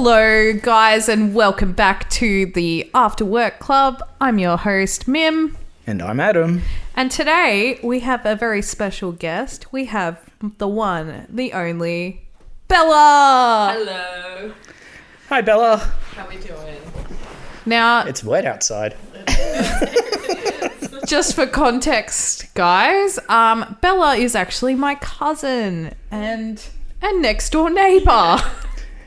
Hello, guys, and welcome back to the After Work Club. I'm your host, Mim. And I'm Adam. And today we have a very special guest. We have the one, the only, Bella. Hello. Hi, Bella. How we doing? Now, It's wet outside. just for context, guys, Bella is actually my cousin and next door neighbour.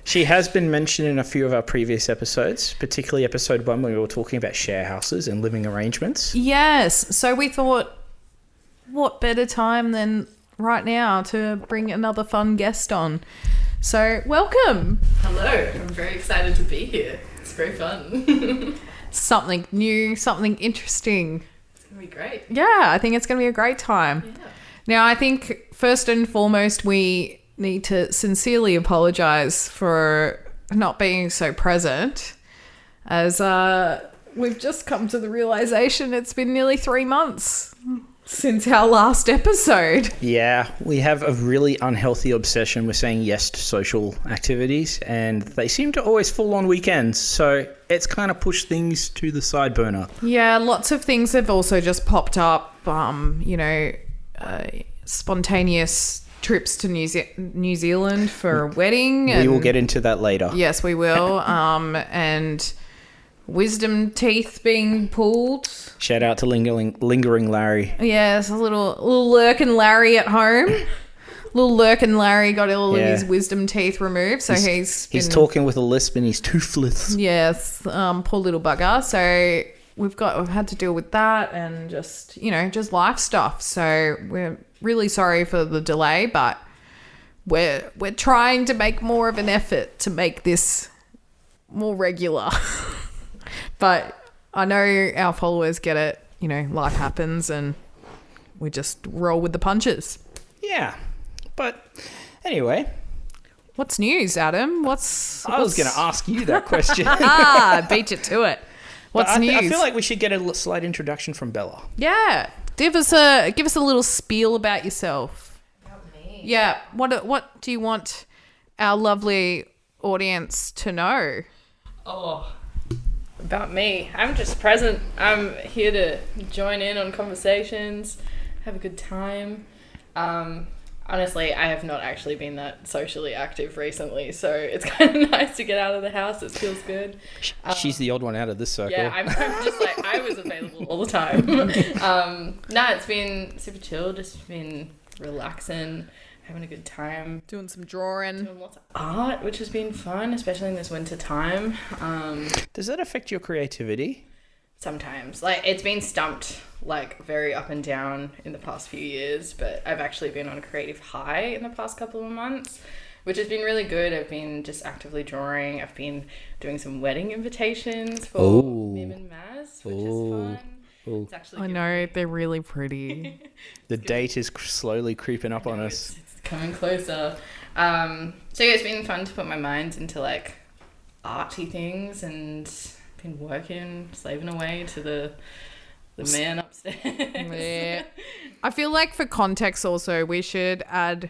She has been mentioned in a few of our previous episodes, particularly episode 1 when we were talking about share houses and living arrangements. Yes, so we thought, what better time than right now to bring another fun guest on. So, welcome. Hello. I'm very excited to be here. It's very fun. Something new, something interesting. It's going to be great. Yeah, I think it's going to be a great time. Yeah. Now, I think first and foremost, we need to sincerely apologise for not being so present, as we've just come to the realisation it's been nearly 3 months since our last episode. Yeah, we have a really unhealthy obsession with saying yes to social activities, and they seem to always fall on weekends, so it's kind of pushed things to the side burner. Yeah, lots of things have also just popped up, spontaneous trips to New Zealand for a wedding. We will get into that later. Yes, we will. And wisdom teeth being pulled. Shout out to Lingering Larry. Yes, a little lurkin' Larry at home. Little lurkin' Larry got all of his wisdom teeth removed, so he's talking with a lisp and he's toothless. Yes, poor little bugger. So we've had to deal with that and just life stuff. So we're really sorry for the delay, but we're trying to make more of an effort to make this more regular. But I know our followers get it. Life happens and we just roll with the punches. Yeah, but anyway. What's news, Adam? I was going to ask you that question. Beat you to it. What's But news? I feel like we should get a slight introduction from Bella. Yeah. Give us a little spiel about yourself. About me. Yeah. What do you want our lovely audience to know? Oh, about me. I'm just present. I'm here to join in on conversations, have a good time. Honestly, I have not actually been that socially active recently, so it's kind of nice to get out of the house. It feels good. She's the odd one out of this circle. Yeah, I'm just like, I was available all the time. It's been super chill, just been relaxing, having a good time. Doing some drawing. Doing lots of art, which has been fun, especially in this winter time. Does that affect your creativity? Sometimes. It's been stumped, very up and down in the past few years, but I've actually been on a creative high in the past couple of months, which has been really good. I've been just actively drawing. I've been doing some wedding invitations for Mim and Maz, which is fun. It's actually I know, they're really pretty. The date is slowly creeping up on us. It's coming closer. It's been fun to put my mind into arty things, and been working, slaving away to the man upstairs. Yeah. I feel like for context also, we should add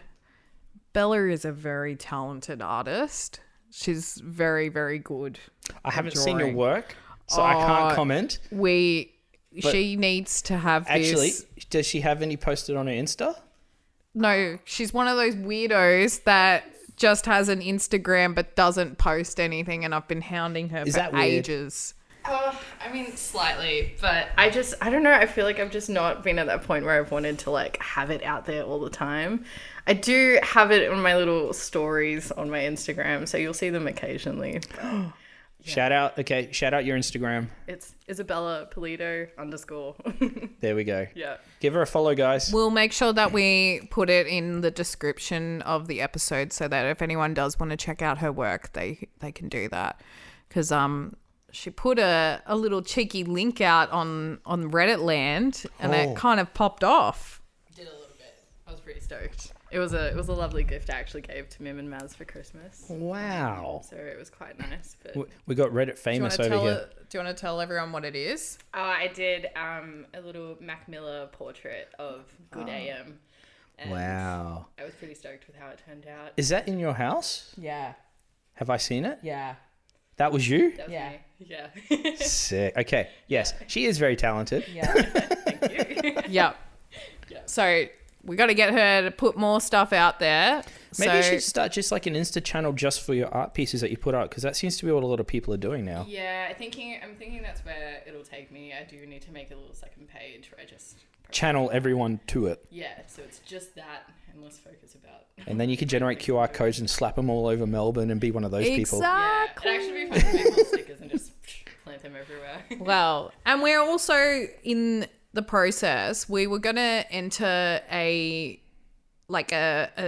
Bella is a very talented artist. She's very, very good. I haven't drawing. seen your work, so I can't comment. She needs to have Actually, this. does she have any posted on her Insta? No, she's one of those weirdos that just has an Instagram but doesn't post anything, and I've been hounding her for ages. Slightly, but I don't know. I feel like I've just not been at that point where I've wanted to have it out there all the time. I do have it on my little stories on my Instagram, so you'll see them occasionally. Yeah. Shout out your Instagram. It's Isabella Polito _. There we go. Yeah. Give her a follow, guys. We'll make sure that we put it in the description of the episode so that if anyone does want to check out her work, they can do that. Because she put a little cheeky link out on Reddit land, and it kind of popped off. Did a little bit. I was pretty stoked. It was a lovely gift I actually gave to Mim and Maz for Christmas. Wow. So it was quite nice. But we got Reddit famous over here. Do you want to tell everyone what it is? I did a little Mac Miller portrait of Good AM. And Wow. I was pretty stoked with how it turned out. Is that in your house? Yeah. Have I seen it? Yeah. That was you? That was Yeah. me. Yeah. Sick. Okay. Yes, she is very talented. Yeah. Thank you. Yep. Yeah. So we got to get her to put more stuff out there. Maybe you So- should start just like an Insta channel just for your art pieces that you put out, because that seems to be what a lot of people are doing now. Yeah, I'm thinking that's where it'll take me. I do need to make a little second page where I just Channel everyone to it. Yeah, so it's just that and less focus about. And then you can generate QR codes and slap them all over Melbourne and be one of those people. Exactly. Yeah, it'd actually be fun to make little stickers and just plant them everywhere. Well, and we're also in the process. We were going to enter an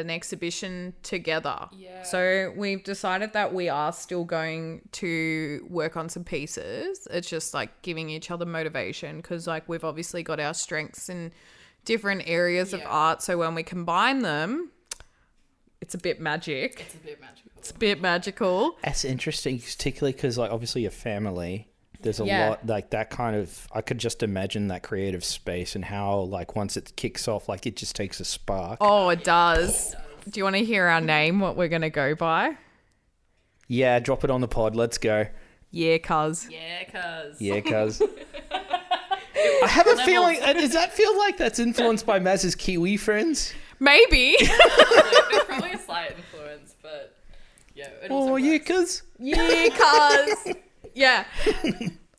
exhibition together. Yeah. So we've decided that we are still going to work on some pieces. It's just like giving each other motivation, because like we've obviously got our strengths in different areas of art. So when we combine them, it's a bit magic. It's a bit magical. It's a bit magical. That's interesting, particularly because like obviously your family, there's a lot like that kind of, I could just imagine that creative space and how like once it kicks off, like it just takes a spark. Oh, it does. Do you want to hear our name, what we're going to go by? Yeah, drop it on the pod. Let's go. Yeah, cuz. Yeah, cuz. Yeah, cuz. I have a feeling, does that feel like that's influenced by Maz's Kiwi friends? Maybe. There's probably a slight influence, but yeah. It also Oh, yeah, works. cuz. Yeah, cuz. Yeah.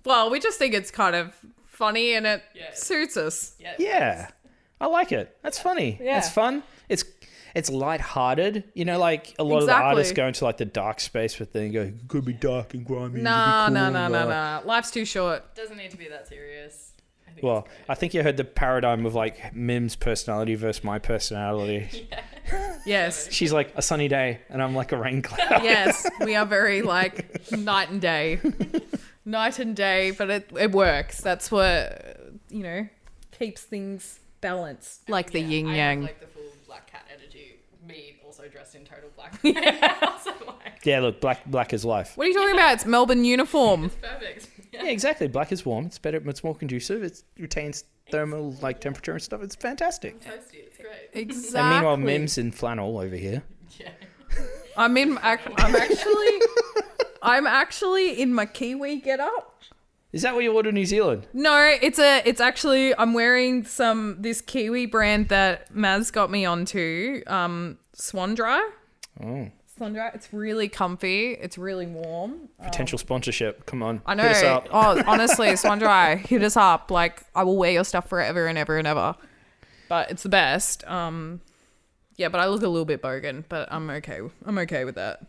Well, we just think it's kind of funny and it suits us. Yeah. Yeah, I like it. That's funny. Yeah. That's fun. It's lighthearted. You know, like a lot of the Exactly. artists go into like the dark space, but then go, it could be dark and grimy. No. No. Life's too short. Doesn't need to be that serious. I think Well, it's great. I think you heard the paradigm of like Mim's personality versus my personality. Yes. She's like a sunny day and I'm like a rain cloud. Yes. We are very like night and day. Night and day, but it works. That's what, keeps things balanced. Like the yin I have, yang. like the full black cat energy. Me also dressed in total black. Yeah. So like, Yeah, look, black is life. What are you talking about? It's Melbourne uniform. perfect. Yeah, exactly. Black is warm. It's better. It's more conducive. It retains thermal like temperature and stuff. It's fantastic. Toasty. It's great. Exactly. And meanwhile, Mim's in flannel over here. Yeah. I'm actually in my Kiwi get-up. Is that what you ordered in New Zealand? No, it's actually, I'm wearing this Kiwi brand that Maz got me onto, Swan Dry. Oh, Swan Dry. It's really comfy. It's really warm. potential sponsorship. Come on. I know. Hit us up. Oh, honestly, Swan Dry, hit us up. Like, I will wear your stuff forever and ever and ever. But it's the best. Yeah, but I look a little bit bogan, but I'm okay. I'm okay with that.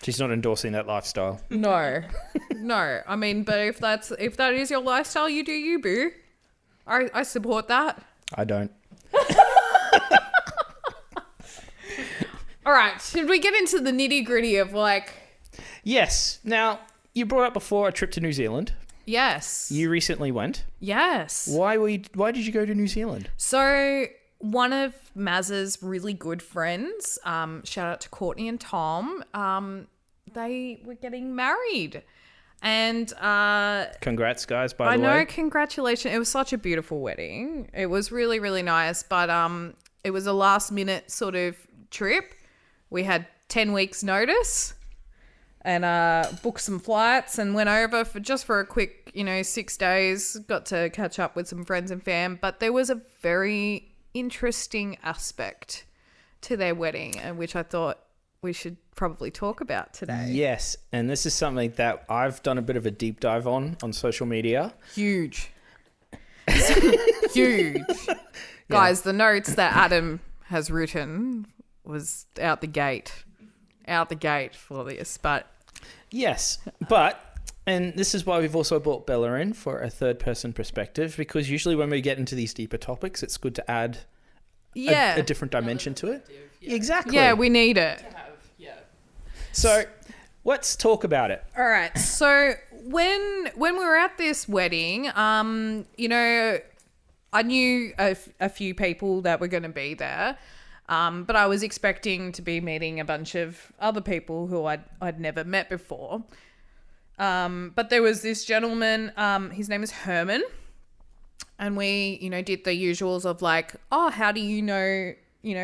She's not endorsing that lifestyle. No. I mean, but if that is your lifestyle, you do you, boo. I support that. I don't. All right, should we get into the nitty gritty of like? Yes. Now, you brought up before a trip to New Zealand. Yes. You recently went. Yes. Why did you go to New Zealand? So one of Maz's really good friends, shout out to Courtney and Tom, they were getting married. And Congrats, guys, by I the know, way. congratulations. It was such a beautiful wedding. It was really, really nice. But it was a last minute sort of trip. We had 10 weeks notice and booked some flights and went over for a quick, 6 days. Got to catch up with some friends and fam. But there was a very interesting aspect to their wedding, which I thought we should probably talk about today. Yes, and this is something that I've done a bit of a deep dive on social media. Huge. Huge. Guys, the notes that Adam has written was out the gate for this, but Yes, and this is why we've also brought Bella in for a third person perspective, because usually when we get into these deeper topics, it's good to add a different dimension to it. Yeah. Exactly. Yeah, we need it. So let's talk about it. All right. So when we were at this wedding, I knew a few people that were going to be there, but I was expecting to be meeting a bunch of other people who I'd never met before. But there was this gentleman. His name is Herman, and we, did the usuals of like, oh, how do you know,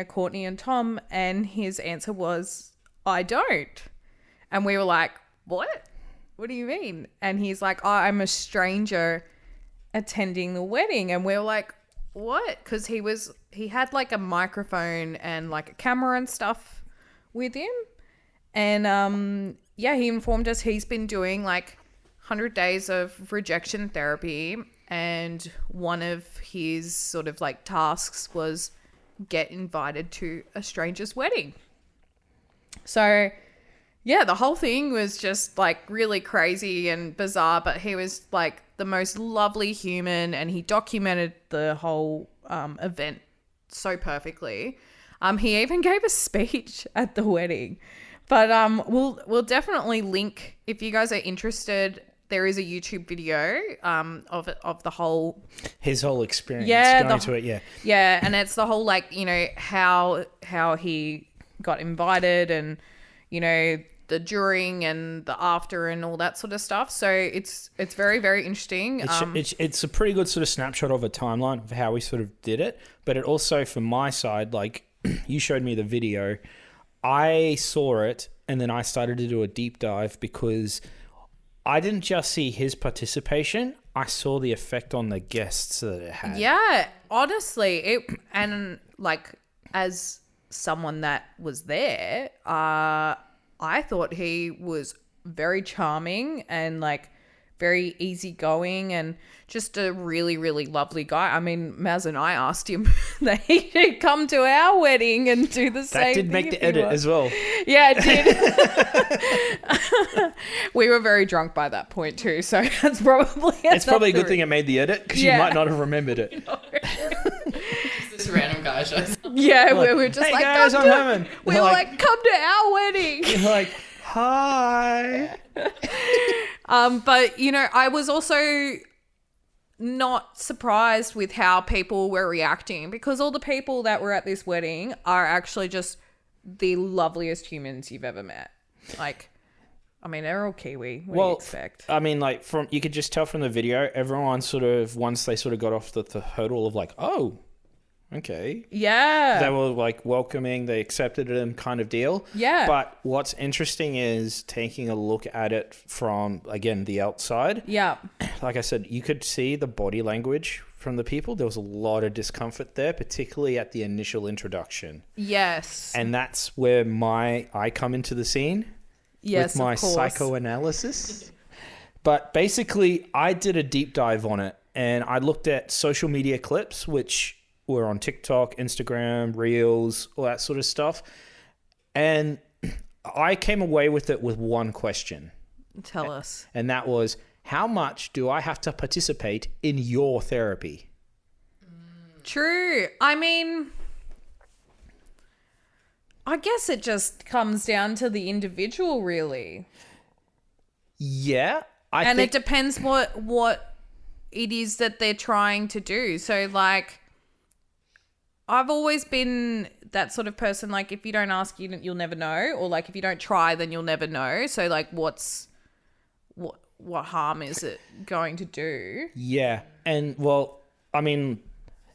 Courtney and Tom? And his answer was, I don't. And we were like, what? What do you mean? And he's like, oh, I'm a stranger attending the wedding. And we were like, what? Because he had like a microphone and like a camera and stuff with him. And he informed us he's been doing like 100 days of rejection therapy. And one of his sort of like tasks was get invited to a stranger's wedding. So yeah, the whole thing was just like really crazy and bizarre, but he was like the most lovely human, and he documented the whole event so perfectly. He even gave a speech at the wedding, but we'll definitely link, if you guys are interested. There is a YouTube video of the whole his whole experience. Yeah, Yeah, and it's the whole like, you know, how he got invited, and you know, the during and the after and all that sort of stuff. So it's very, very interesting. It's a pretty good sort of snapshot of a timeline of how we sort of did it. But it also, from my side, like you showed me the video, I saw it and then I started to do a deep dive because I didn't just see his participation. I saw the effect on the guests that it had. Yeah, honestly, and like as someone that was there, I thought he was very charming and like very easygoing and just a really, really lovely guy. I mean, Maz and I asked him that he should come to our wedding and do the same thing. That did make the edit as well. Yeah, it did. We were very drunk by that point too, so that's probably... It's probably a good thing it made the edit because you might not have remembered it. This random guy shows up. Yeah, we were just hey like... guys, I'm Herman. We were like, come to our wedding. You're like, hi. But, you know, I was also not surprised with how people were reacting, because all the people that were at this wedding are actually just the loveliest humans you've ever met. Like, I mean, they're all Kiwi. What do you expect? I mean, like, you could just tell from the video, everyone sort of, once they sort of got off the hurdle of like, oh, okay. Yeah. They were like welcoming, they accepted him kind of deal. Yeah. But what's interesting is taking a look at it from, again, the outside. Yeah. Like I said, you could see the body language from the people. There was a lot of discomfort there, particularly at the initial introduction. Yes. And that's where I come into the scene. Yes, with my of course. psychoanalysis. But basically, I did a deep dive on it, and I looked at social media clips, which were on TikTok, Instagram, Reels, all that sort of stuff. And I came away with it with one question. Tell us. And that was, how much do I have to participate in your therapy? True. I mean, I guess it just comes down to the individual, really. Yeah. And it depends what it is that they're trying to do. So, like, I've always been that sort of person, like, if you don't ask, you'll never know. Or, like, if you don't try, then you'll never know. So, like, what harm is it going to do? Yeah. And, well, I mean,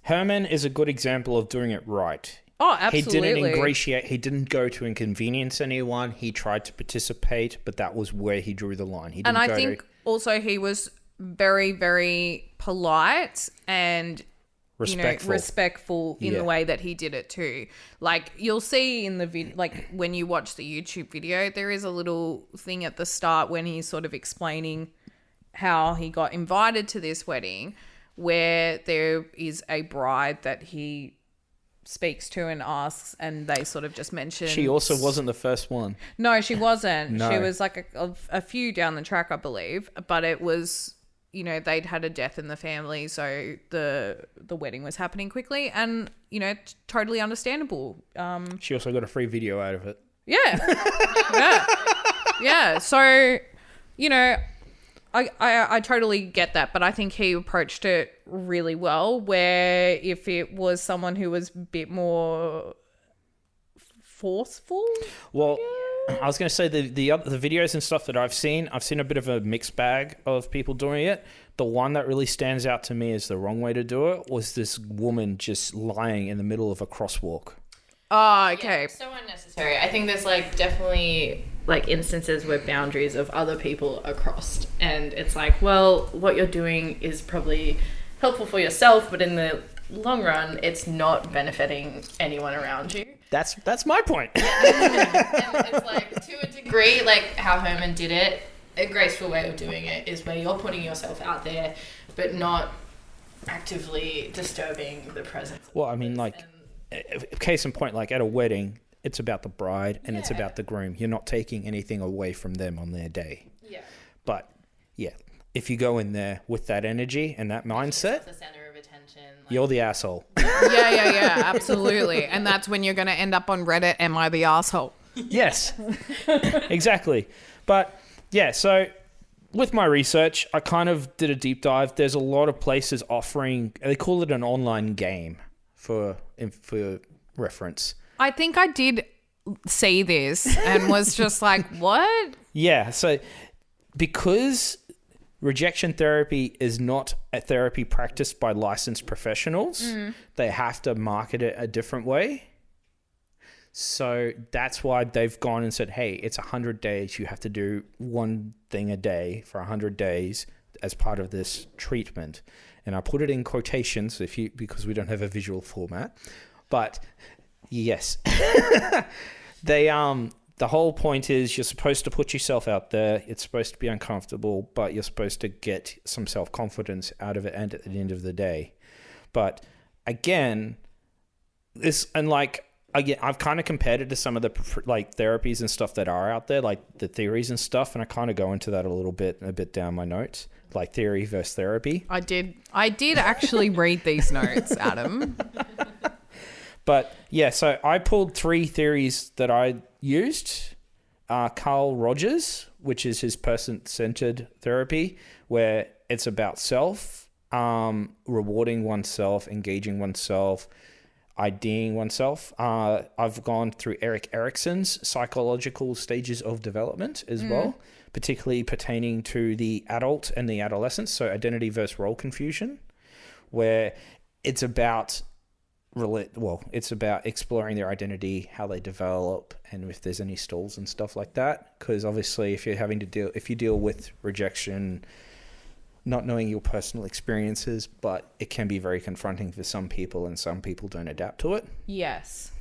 Herman is a good example of doing it right. Oh, absolutely. He didn't ingratiate. He didn't go to inconvenience anyone. He tried to participate, but that was where he drew the line. He didn't I think also he was very, very polite and respectful in the way that he did it too. Like, you'll see in the video, like when you watch the YouTube video, there is a little thing at the start when he's sort of explaining how he got invited to this wedding, where there is a bride that he speaks to and asks, and they sort of just mention... She also wasn't the first one. No, she wasn't. No. She was like a few down the track, I believe. But it was, you know, they'd had a death in the family, so the wedding was happening quickly, and, you know, totally understandable. She also got a free video out of it. Yeah. Yeah. So, you know, I totally get that, but I think he approached it really well, where if it was someone who was a bit more forceful... Well, I was going to say the videos and stuff that I've seen a bit of a mixed bag of people doing it. The one that really stands out to me as the wrong way to do it was this woman just lying in the middle of a crosswalk. Oh, okay. Yeah, so unnecessary. I think there's like definitely like instances where boundaries of other people are crossed, and it's like, well, what you're doing is probably helpful for yourself, but in the long run, it's not benefiting anyone around you. That's my point. And it's like, to a degree, like how Herman did it, a graceful way of doing it is where you're putting yourself out there, but not actively disturbing the presence. Well, I mean, like, case in point, like at a wedding, it's about the bride and it's about the groom. You're not taking anything away from them on their day. Yeah. But yeah, if you go in there with that energy and that mindset, the center of attention. Like, you're the asshole. Yeah, absolutely. And that's when you're going to end up on Reddit, am I the asshole? Yes, exactly. But yeah, so with my research, I kind of did a deep dive. There's a lot of places offering, they call it an online game for reference. I think I did see this and was just like, what? Yeah, so because rejection therapy is not a therapy practiced by licensed professionals, they have to market it a different way. So that's why they've gone and said, hey, it's 100 days. You have to do one thing a day for 100 days as part of this treatment. And I put it in quotations because we don't have a visual format. But yes, the whole point is you're supposed to put yourself out there. It's supposed to be uncomfortable, but you're supposed to get some self-confidence out of it and at the end of the day. But again, I've kind of compared it to some of the like therapies and stuff that are out there, like the theories and stuff. And I kind of go into that a bit down my notes, like theory versus therapy. I did actually read these notes, Adam. But yeah, so I pulled 3 theories that I used. Carl Rogers, which is his person-centered therapy, where it's about self, rewarding oneself, engaging oneself, IDing oneself. I've gone through Erik Erikson's psychological stages of development as well, particularly pertaining to the adult and the adolescence. So identity versus role confusion, where it's about exploring their identity, how they develop, and if there's any stalls and stuff like that. Because obviously, if you deal with rejection, not knowing your personal experiences, but it can be very confronting for some people, and some people don't adapt to it. Yes.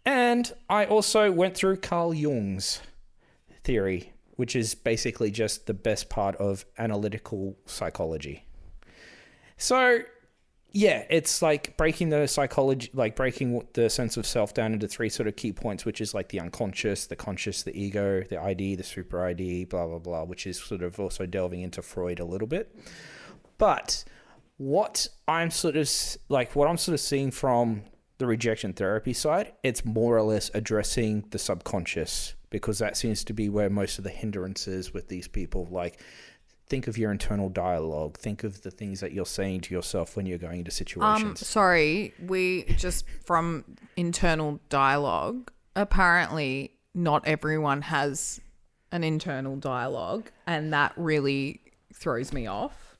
And I also went through Carl Jung's theory, which is basically just the best part of analytical psychology. So yeah, it's like breaking the psychology, like breaking the sense of self down into 3 sort of key points, which is like the unconscious, the conscious, the ego, the ID, the super ID, blah, blah, blah, which is sort of also delving into Freud a little bit. But what I'm sort of seeing from the rejection therapy side, it's more or less addressing the subconscious, because that seems to be where most of the hindrances with these people, like, think of your internal dialogue. Think of the things that you're saying to yourself when you're going into situations. Sorry, we just from internal dialogue, apparently not everyone has an internal dialogue, and that really throws me off.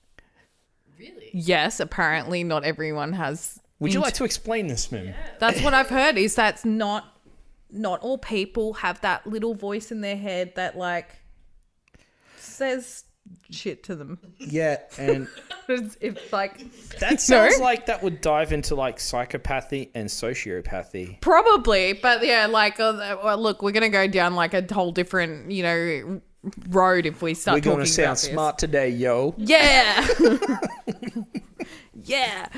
Really? Yes, apparently not everyone has. Would you like to explain this, Mim? Yeah. That's what I've heard, is that's not all people have that little voice in their head that like says shit to them. Yeah, and if like that sounds like that would dive into like psychopathy and sociopathy. Probably, but yeah, like look, we're gonna go down like a whole different, road if we start. We're talking gonna sound about this. smart today, yo. Yeah. Yeah.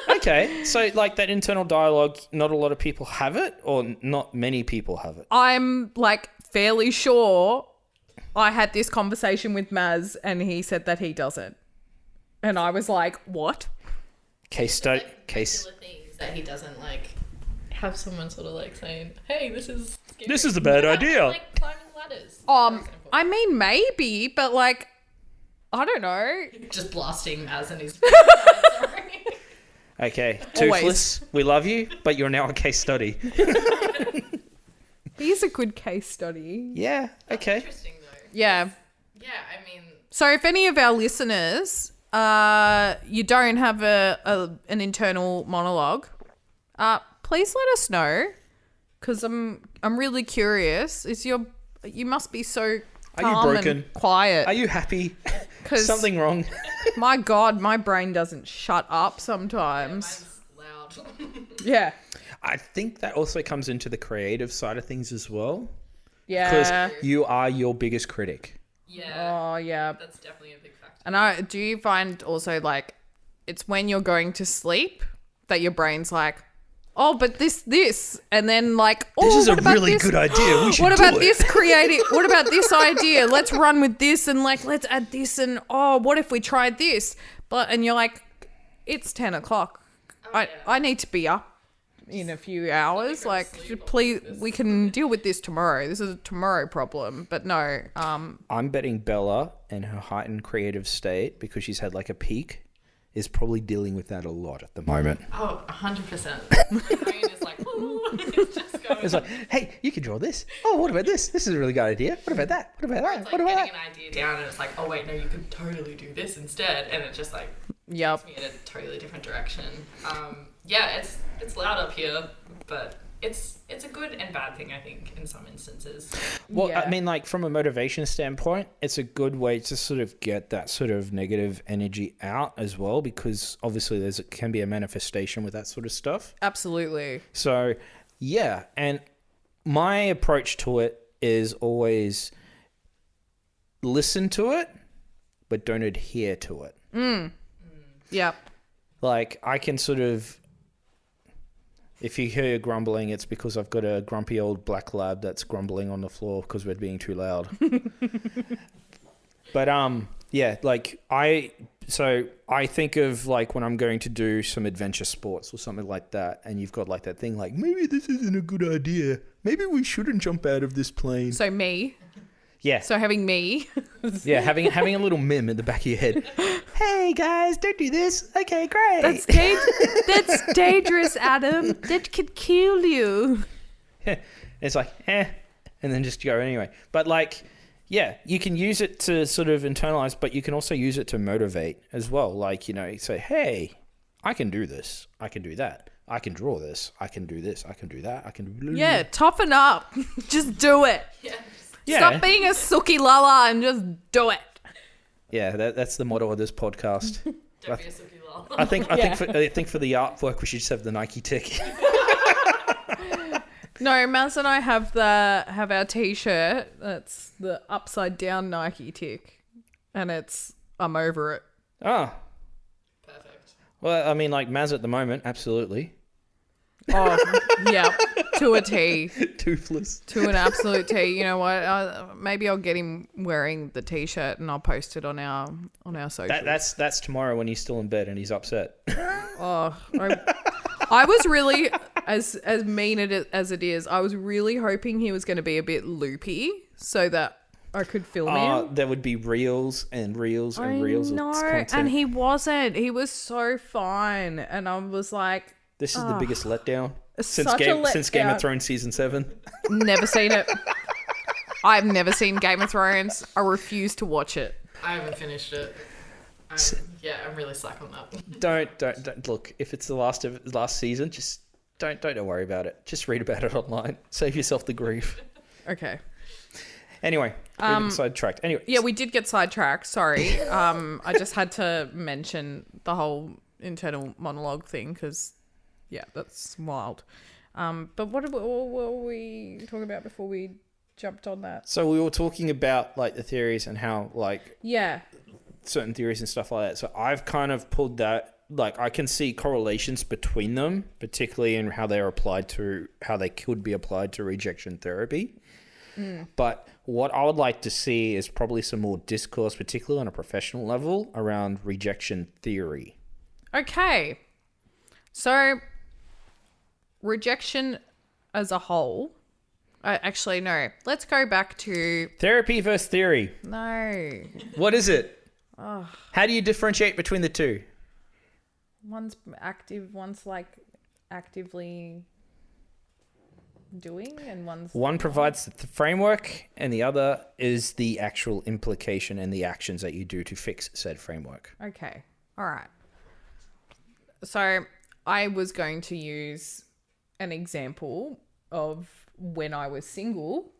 Okay, so like that internal dialogue, not a lot of people have it, or not many people have it. I'm like fairly sure I had this conversation with Maz and he said that he doesn't. And I was like, what? Case study. Things that he doesn't like have someone sort of like saying, hey, this is scary. This is a bad idea. Like climbing ladders. I mean, maybe, but like, I don't know. Just blasting Maz and his sorry. Okay, Toothless, we love you, but you're now a case study. He's a good case study. Yeah, okay. Interesting though. Yeah. Yeah, I mean. So if any of our listeners, you don't have an internal monologue, please let us know, because I'm really curious. Is your you must be so Are you calm broken? and quiet. Are you happy? 'Cause Something wrong? my God, my brain doesn't shut up sometimes. Loud. Yeah. I think that also comes into the creative side of things as well. Yeah. Because you are your biggest critic. Yeah. Oh, yeah. That's definitely a big factor. And do you find also like it's when you're going to sleep that your brain's like, oh, but this, and then like, oh, This is what a about really this? good idea. We should What about do it. this creative? What about this idea? Let's run with this and like let's add this and oh, what if we tried this? But and you're like, it's 10 o'clock. I need to be up in a few hours. Like, please, we can deal with this tomorrow. This is a tomorrow problem. But no, I'm betting Bella and her heightened creative state, because she's had like a peak, is probably dealing with that a lot at the moment. Oh, 100%. My brain is like, it's just going. It's like, hey, you can draw this. Oh, what about this? This is a really good idea. What about that? What about that? It's What like about getting that? an idea down and it's like, oh wait, no, you could totally do this instead, and it just like yep. takes me in a totally different direction. Yeah, it's loud up here, but it's a good and bad thing, I think, in some instances. Well, Yeah. I mean, like from a motivation standpoint, it's a good way to sort of get that sort of negative energy out as well, because obviously can be a manifestation with that sort of stuff. Absolutely. So, yeah, and my approach to it is always listen to it, but don't adhere to it. Yep. Like, I can sort of, if you hear grumbling, it's because I've got a grumpy old black lab that's grumbling on the floor because we're being too loud. But, yeah, like, I think of, like, when I'm going to do some adventure sports or something like that, and you've got, like, that thing, like, maybe this isn't a good idea. Maybe we shouldn't jump out of this plane. So me. Yeah. So having me. Yeah, having a little mim in the back of your head. Hey, guys, don't do this. Okay, great. That's dangerous, Adam. That could kill you. It's like, and then just go anyway. But, like, yeah, you can use it to sort of internalize, but you can also use it to motivate as well. Like, you know, you say, hey, I can do this. I can do that. I can draw this. I can do this. I can do that. I can do... Yeah, toughen up. Just do it. Yeah. Stop being a sookie lala and just do it. Yeah, that's the motto of this podcast. Don't be a sookie lol. I think for the artwork, we should just have the Nike tick. No, Maz and I have our t-shirt. That's the upside down Nike tick. And I'm over it. Oh, Perfect. well, I mean, like Maz at the moment, absolutely. Oh, yeah, to a T. Toothless. To an absolute T. You know what? Maybe I'll get him wearing the t-shirt and I'll post it on our social. That's tomorrow when he's still in bed and he's upset. Oh, I was really, as mean as it is, I was really hoping he was going to be a bit loopy so that I could film him. There would be reels and reels and reels of content. And he wasn't. He was so fine. And I was like, this is the biggest letdown since such a since Game of letdown. Thrones season 7. Never seen it. I've never seen Game of Thrones. I refuse to watch it. I haven't finished it. I'm really slack on that. Don't look. If it's the last season, just don't worry about it. Just read about it online. Save yourself the grief. Okay. Anyway, we get sidetracked. Anyway, Yeah, we did get sidetracked. Sorry. I just had to mention the whole internal monologue thing because, yeah, that's wild. But what were we talking about before we jumped on that? so we were talking about like the theories and how like Yeah. certain theories and stuff like that. So I've kind of pulled that, like I can see correlations between them, particularly in how they could be applied to rejection therapy. But what I would like to see is probably some more discourse, particularly on a professional level, around rejection theory. Okay. So, rejection as a whole. Actually, no. Let's go back to... Therapy versus theory. No. What is it? How do you differentiate between the two? One's active, one's like actively doing, and One provides the framework, and the other is the actual implication and the actions that you do to fix said framework. Okay. All right. So I was going to use an example of when I was single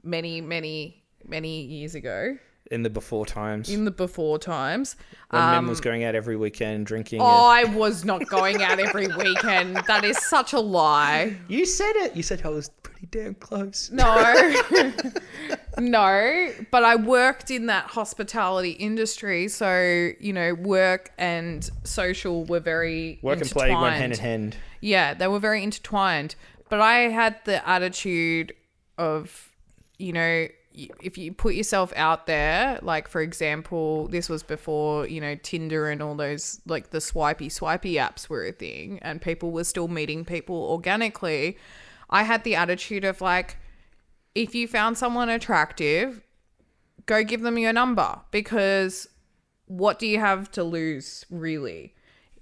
many years ago. In the before times. In the before times. When Mim was going out every weekend drinking. I was not going out every weekend. That is such a lie. You said it. You said I was pretty damn close. No. No. But I worked in that hospitality industry. So, you know, work and social were very Work and intertwined. play went hand in hand. Yeah, they were very intertwined. But I had the attitude of, you know, if you put yourself out there, like, for example, this was before, you know, Tinder and all those, like, the swipey apps were a thing and people were still meeting people organically. I had the attitude of, like, if you found someone attractive, go give them your number, because what do you have to lose, really?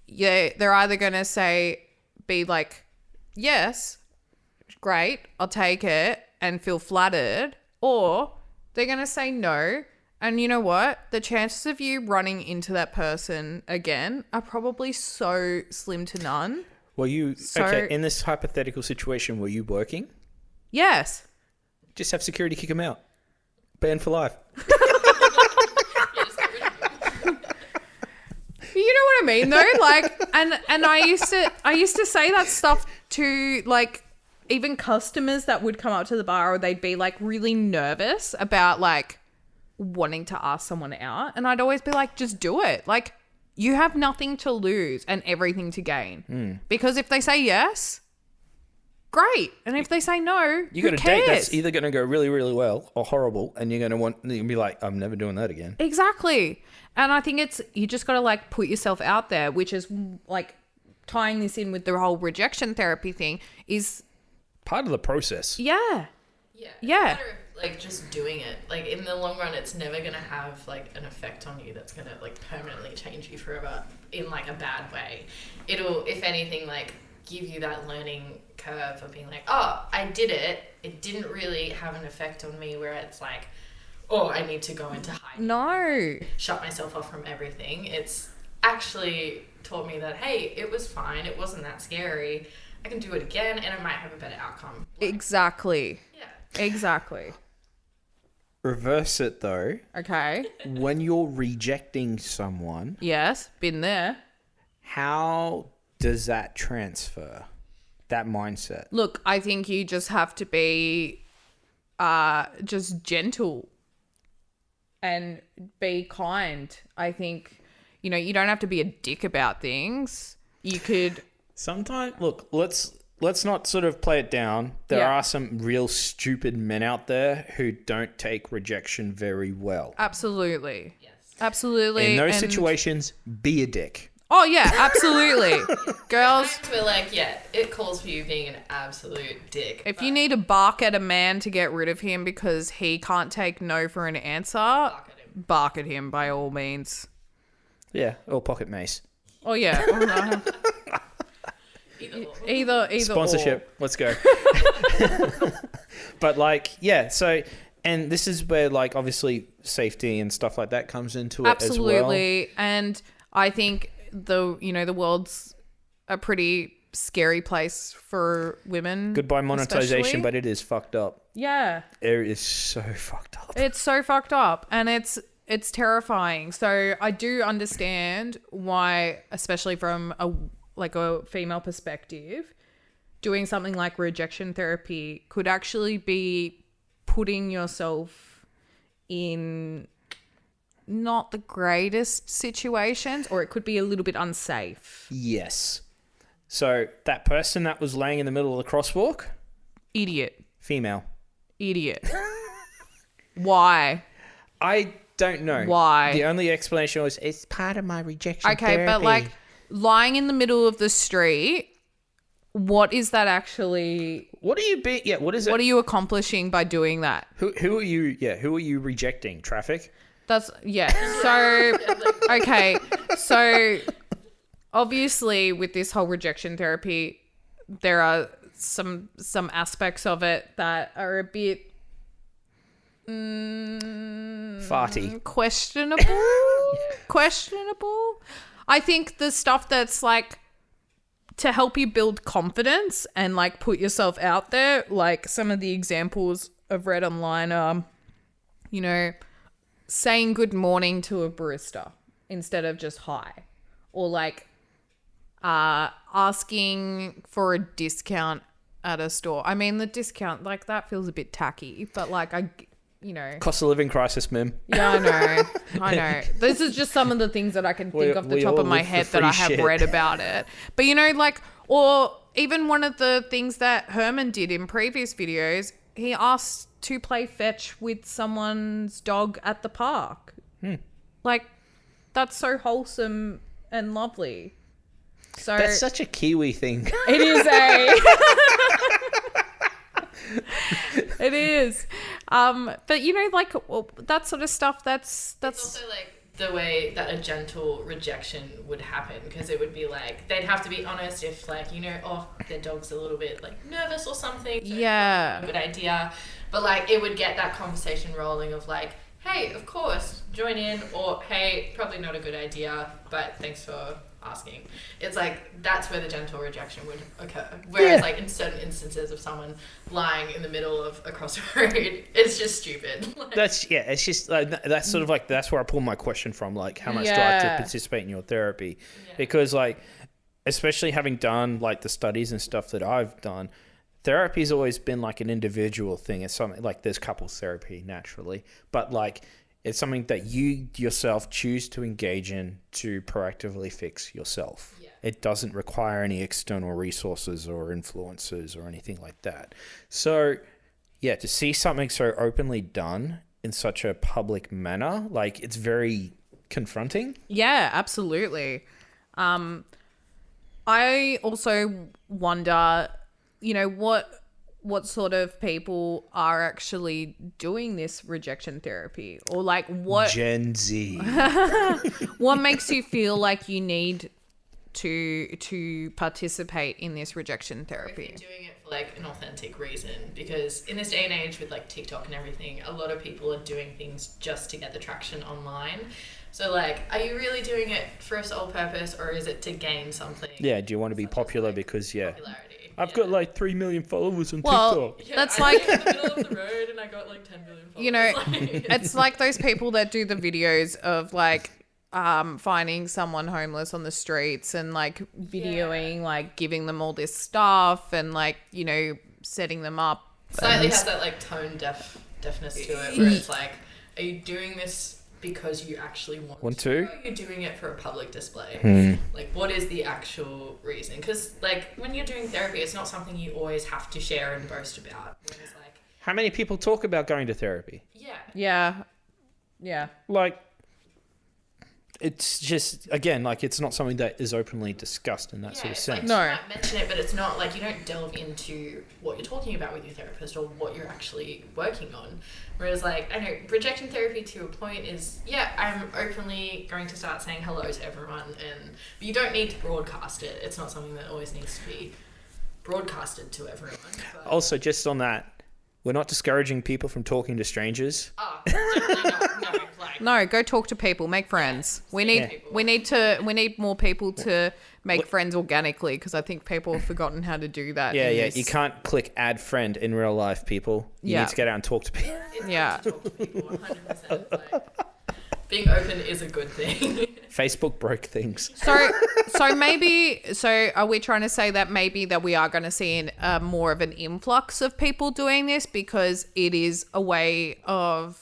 Yeah, they're either going to be like, yes, great, I'll take it, and feel flattered, or they're going to say no. And you know what? The chances of you running into that person again are probably so slim to none. Were you, okay, in this hypothetical situation, were you working? Yes. Just have security kick him out. Banned for life. You know what I mean, though? Like, and I used to say that stuff to, like, even customers that would come up to the bar, or they'd be like really nervous about like wanting to ask someone out. And I'd always be like, just do it. Like, you have nothing to lose and everything to gain. Because if they say yes, great. And if they say no, you got a date that's either going to go really, really well or horrible. And you're going to be like, I'm never doing that again. Exactly. And I think you just got to like put yourself out there, which is like tying this in with the whole rejection therapy thing is part of the process. Yeah. Yeah. Yeah. Matter of, like, just doing it. Like, in the long run, it's never going to have, like, an effect on you that's going to, like, permanently change you forever in, like, a bad way. It'll, if anything, like, give you that learning curve of being like, oh, I did it. It didn't really have an effect on me, where it's like, oh, I need to go into hiding. No. Shut myself off from everything. It's actually taught me that, hey, it was fine. It wasn't that scary. I can do it again and I might have a better outcome. Like, Exactly. yeah. Exactly. Reverse it though. Okay. When you're rejecting someone, Yes. Been there. how does that transfer? That mindset? Look, I think you just have to be just gentle and be kind. I think, you know, you don't have to be a dick about things. You could... Sometimes, look, let's not sort of play it down. There Yeah. are some real stupid men out there who don't take rejection very well. Absolutely. Yes. Absolutely. In those And- situations, be a dick. Oh, yeah, absolutely. Girls, We're like, yeah, it calls for you being an absolute dick. if you need to bark at a man to get rid of him because he can't take no for an answer, bark at him by all means. Yeah, or pocket mace. Oh, yeah. Oh, no. Either Sponsorship. Let's go. But like, yeah, so, and this is where like obviously safety and stuff like that comes into it Absolutely. as well. And I think the world's a pretty scary place for women. Goodbye monetization, especially. but it is fucked up. Yeah. It is so fucked up. It's so fucked up and it's terrifying. So I do understand why, especially from a female perspective, doing something like rejection therapy could actually be putting yourself in not the greatest situations, or it could be a little bit unsafe. Yes. So that person that was laying in the middle of the crosswalk, Idiot. female. Idiot. Why? I don't know. Why? The only explanation was, it's part of my rejection Okay, therapy. but like lying in the middle of the street, what is that actually? What are you what is it? What are you accomplishing by doing that? Who are you who are you rejecting? Traffic? That's So okay. So obviously with this whole rejection therapy, there are some aspects of it that are a bit Farty. questionable. I think the stuff that's like to help you build confidence and like put yourself out there, like some of the examples I've read online you know, saying good morning to a barista instead of just hi, or like asking for a discount at a store. I mean, the discount, like, that feels a bit tacky, but like, you know. Cost of living crisis, Mim. Yeah, I know. This is just some of the things that I can think off the top of my head that I have read about it. But, you know, like, or even one of the things that Herman did in previous videos, he asked to play fetch with someone's dog at the park. Like, that's so wholesome and lovely. So That's such a Kiwi thing. it is it is. But you know, like, that sort of stuff, that's It's also like the way that a gentle rejection would happen, because it would be like they'd have to be honest if, like, you know, oh, their dog's a little bit like nervous or something, so yeah, it's not a good idea, but like it would get that conversation rolling of like, hey, of course, join in, or hey, probably not a good idea, but thanks for asking. It's like that's where the gentle rejection would occur, whereas like in certain instances of someone lying in the middle of a crossroad, it's just stupid. Like, It's just like, that's sort of like, that's where I pull my question from, like, how much do I have to participate in your therapy? Because like, especially having done like the studies and stuff that I've done, therapy's always been like an individual thing. It's something like, there's couples therapy naturally, but like, it's something that you yourself choose to engage in to proactively fix yourself. Yeah. It doesn't require any external resources or influences or anything like that. So, yeah, to see something so openly done in such a public manner, like, it's very confronting. Yeah, absolutely. I also wonder, you know, what sort of people are actually doing this rejection therapy, or like what Gen Z. what makes you feel like you need to participate in this rejection therapy? if you're doing it for like an authentic reason, because in this day and age with like TikTok and everything, a lot of people are doing things just to get the traction online. So like, are you really doing it for a sole purpose, or is it to gain something? Yeah, do you want to be popular? Like, because popularity. I've got like 3 million followers on Well, TikTok. Yeah, that's I like, was in the middle of the road and I got like 10 million followers. you know, Like, it's like those people that do the videos of like finding someone homeless on the streets and like videoing, like giving them all this stuff and like, you know, setting them up. slightly has that like tone deafness to it, where it's like, are you doing this because you actually want to? Or are you doing it for a public display? Like, what is the actual reason? Because like, when you're doing therapy, it's not something you always have to share and boast about. Whereas like, How many people talk about going to therapy? Yeah. Like, it's just, again, like, it's not something that is openly discussed in that sort of it's sense. like, No. you might mention it, but it's not like, you don't delve into what you're talking about with your therapist or what you're actually working on. Whereas like, I know rejection therapy to a point is, I'm openly going to start saying hello to everyone, but you don't need to broadcast it. It's not something that always needs to be broadcasted to everyone. But, Also, just on that, we're not discouraging people from talking to strangers. definitely not. No, like, No, go talk to people, make friends. We need more people to make friends organically, because I think people have forgotten how to do that. Yeah, in yeah. this. You can't click add friend in real life, people. You need to get out and talk to people. it's Yeah. good to talk to people 100%. Like, being open is a good thing. Facebook broke things. So are we trying to say that maybe that we are going to see more of an influx of people doing this, because it is a way of,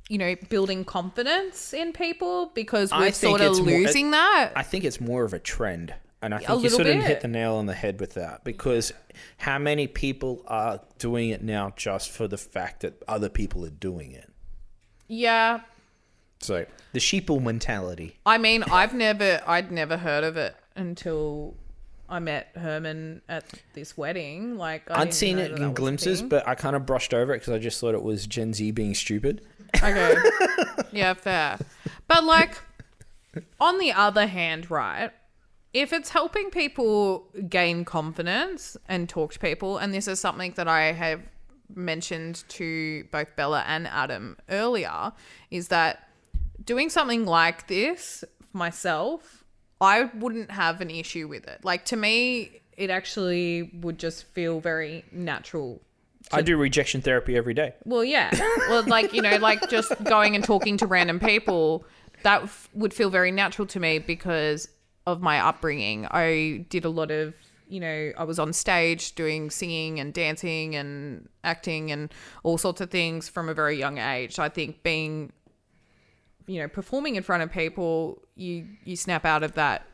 you know, building confidence in people, because we're sort of losing that? I think it's more of a trend. And I A think you little sort of bit. hit the nail on the head with that, because how many people are doing it now just for the fact that other people are doing it? Yeah. So the sheeple mentality. I mean, I'd never heard of it until I met Herman at this wedding. Like, I'd seen it in glimpses, but I kind of brushed over it because I just thought it was Gen Z being stupid. Okay. Yeah, fair. But like, on the other hand, right, if it's helping people gain confidence and talk to people, and this is something that I have mentioned to both Bella and Adam earlier, is that doing something like this myself, I wouldn't have an issue with it. Like, to me, it actually would just feel very natural I do rejection therapy every day. Well, yeah. Well, like, you know, like just going and talking to random people, that would feel very natural to me because of my upbringing. I did a lot of, you know, I was on stage doing singing and dancing and acting and all sorts of things from a very young age. I think being, you know, performing in front of people, you snap out of that,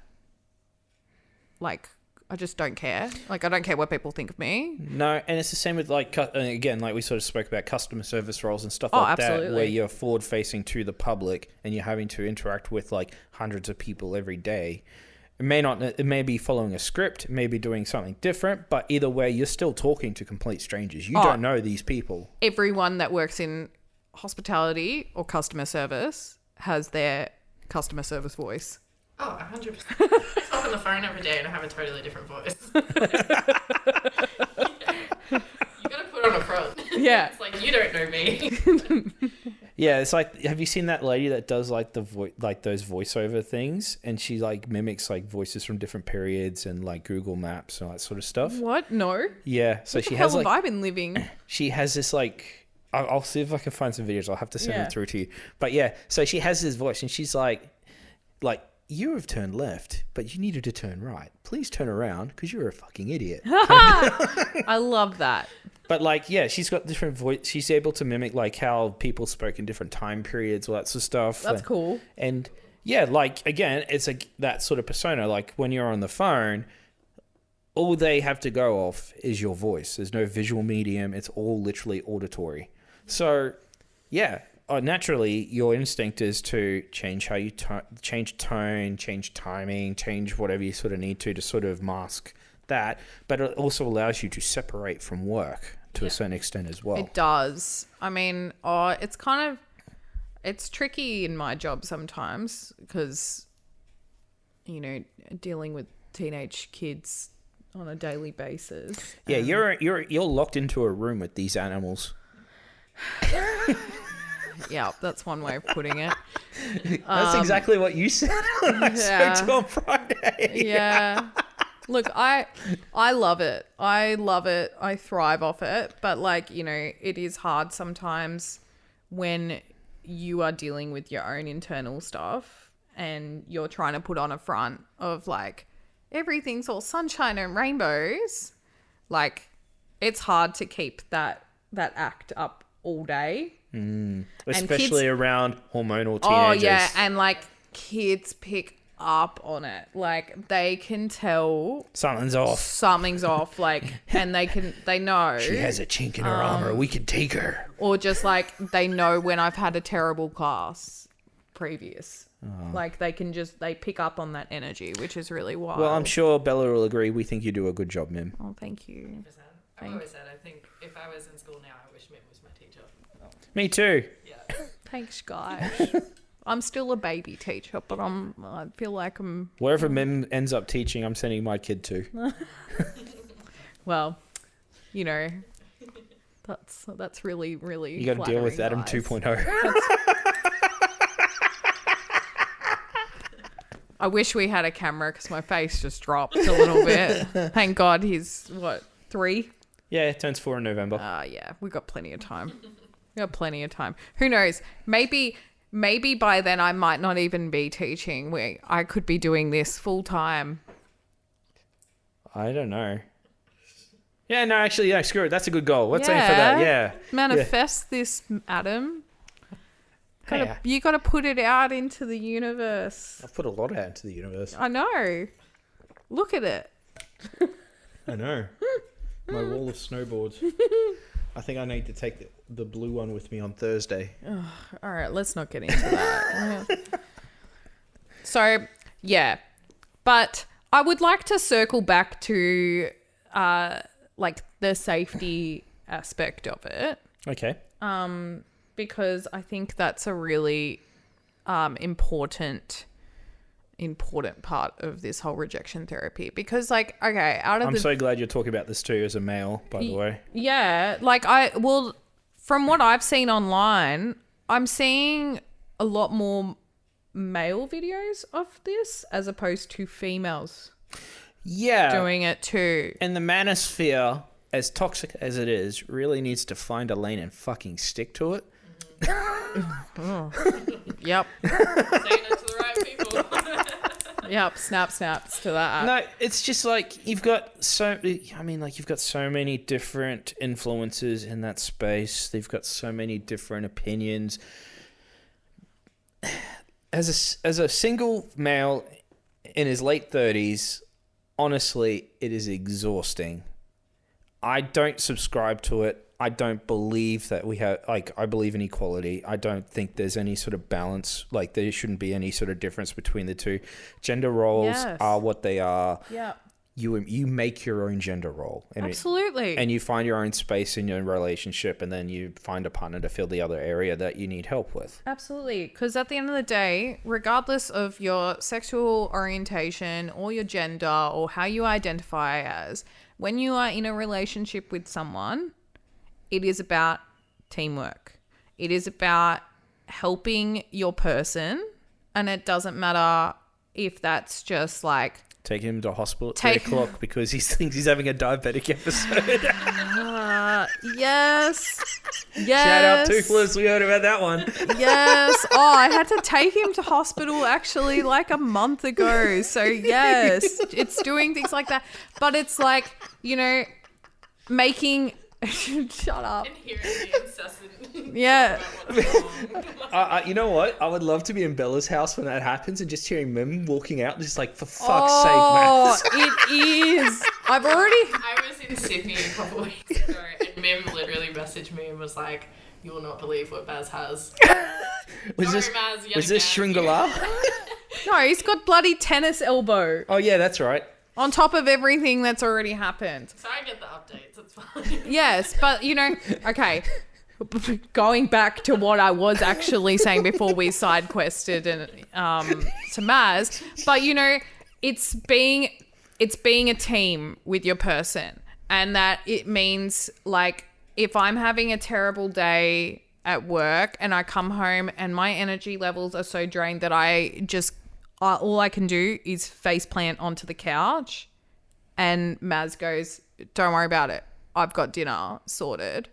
like, I just don't care. Like, I don't care what people think of me. No, and it's the same with, like, again, like we sort of spoke about customer service roles and stuff like absolutely. that, where you're forward-facing to the public and you're having to interact with, like, hundreds of people every day. It may be following a script, it may be doing something different, but either way, you're still talking to complete strangers. You don't know these people. Everyone that works in hospitality or customer service has their customer service voice. Oh, 100%. I talk on the phone every day and I have a totally different voice. You gotta put on a front. Yeah. It's like, you don't know me. Yeah, it's like, have you seen that lady that does like like those voiceover things, and she like mimics like voices from different periods and like Google Maps and all that sort of stuff? What? No. Yeah, so What she the has hell like have I been living? she has this like I'll see if I can find some videos. I'll have to send them Yeah. through to you. But yeah, so she has this voice and she's like you have turned left, but you needed to turn right. Please turn around because you're a fucking idiot. I love that. But like, yeah, she's got different voice. She's able to mimic like how people spoke in different time periods, all that sort of stuff. That's cool. And yeah, like again, it's like that sort of persona. Like when you're on the phone, all they have to go off is your voice. There's no visual medium. It's all literally auditory. So yeah, naturally, your instinct is to change how you change tone, change timing, change whatever you sort of need to sort of mask that. But it also allows you to separate from work to a certain extent as well. It does. I mean, it's tricky in my job sometimes because, you know, dealing with teenage kids on a daily basis. Yeah, you're locked into a room with these animals. Yeah, that's one way of putting it. That's exactly what you said when I spoke to you on Friday. Yeah. Look, I love it. I love it. I thrive off it. But like, you know, it is hard sometimes when you are dealing with your own internal stuff and you're trying to put on a front of like everything's all sunshine and rainbows. Like, it's hard to keep that act up all day. Especially around hormonal teenagers. Oh, yeah. And like kids pick up on it. Like they can tell Something's off. Like, and they know. She has a chink in her armor. We can take her. Or just like they know when I've had a terrible class previous. Like they pick up on that energy, which is really wild. Well, I'm sure Bella will agree. We think you do a good job, Mim. Oh, thank you. I've always said, I think if I was in school now, I wish Mim was my teacher. Me too. Yeah. Thanks, guys. I'm still a baby teacher, but I feel like I'm... Wherever Mim ends up teaching, I'm sending my kid to. Well, you know, that's really, really You got to deal with Adam guys. 2.0. I wish we had a camera because my face just dropped a little bit. Thank God he's, 3? Yeah, it turns 4 in November. Yeah, we got plenty of time. Who knows? Maybe by then I might not even be teaching. I could be doing this full time. I don't know. Yeah, no, actually, yeah, screw it. That's a good goal. Let's aim for that. Yeah. Manifest this, Adam. Hey, You got to put it out into the universe. I've put a lot out into the universe. I know. Look at it. I know. My wall of snowboards. I think I need to take the blue one with me on Thursday. All right, let's not get into that. So, yeah. But I would like to circle back to like the safety aspect of it. Okay. Because I think that's a really important part of this whole rejection therapy. Because like, okay, I'm so glad you're talking about this too as a male, by the way. Yeah, like from what I've seen online, I'm seeing a lot more male videos of this as opposed to females Yeah. doing it too. In the manosphere, as toxic as it is, really needs to find a lane and fucking stick to it. Yep. Saying it to the right people. Yep. Snaps to that. No, it's just like you've got so many different influences in that space. They've got so many different opinions. As a single male in his late 30s, honestly, it is exhausting. I don't subscribe to it. I don't believe that we have, I believe in equality. I don't think there's any sort of balance. Like, there shouldn't be any sort of difference between the two. Gender roles are what they are. Yeah. You make your own gender role. Absolutely. And you find your own space in your relationship, and then you find a partner to fill the other area that you need help with. Absolutely. Because at the end of the day, regardless of your sexual orientation or your gender or how you identify as, when you are in a relationship with someone, it is about teamwork. It is about helping your person. And it doesn't matter if that's just like... Take him to hospital at 3 o'clock because he thinks he's having a diabetic episode. Yes. Shout out Toothless. We heard about that one. Yes. Oh, I had to take him to hospital actually like a month ago. So yes, it's doing things like that. But it's like, you know, making... Shut up. And hearing the incessant. Yeah. You know what? I would love to be in Bella's house when that happens and just hearing Mim walking out and just like, for fuck's sake, man. Oh, it is. I was in Sydney a couple of weeks ago and Mim literally messaged me and was like, "You will not believe what Baz has." Was this Shringala? No, he's got bloody tennis elbow Oh, yeah, that's right. on top of everything that's already happened. So I get the updates, it's fine. Yes, but you know, okay. Going back to what I was actually saying before we side quested and to Maz, but you know, it's being a team with your person, and that it means like if I'm having a terrible day at work and I come home and my energy levels are so drained that I just all I can do is face plant onto the couch, and Maz goes, "Don't worry about it. I've got dinner sorted."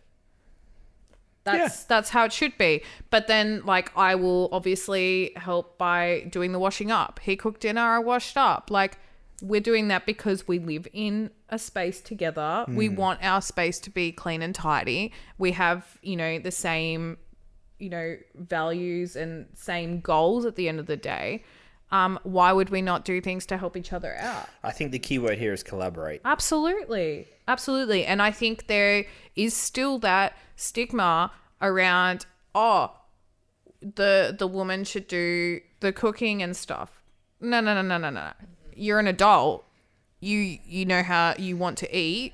That's how it should be. But then, like, I will obviously help by doing the washing up. He cooked dinner, I washed up. Like, we're doing that because we live in a space together. We want our space to be clean and tidy. We have, you know, the same, you know, values and same goals at the end of the day. Why would we not do things to help each other out? I think the key word here is collaborate. Absolutely. Absolutely. And I think there is still that stigma around, the woman should do the cooking and stuff. No. You're an adult. You know how you want to eat.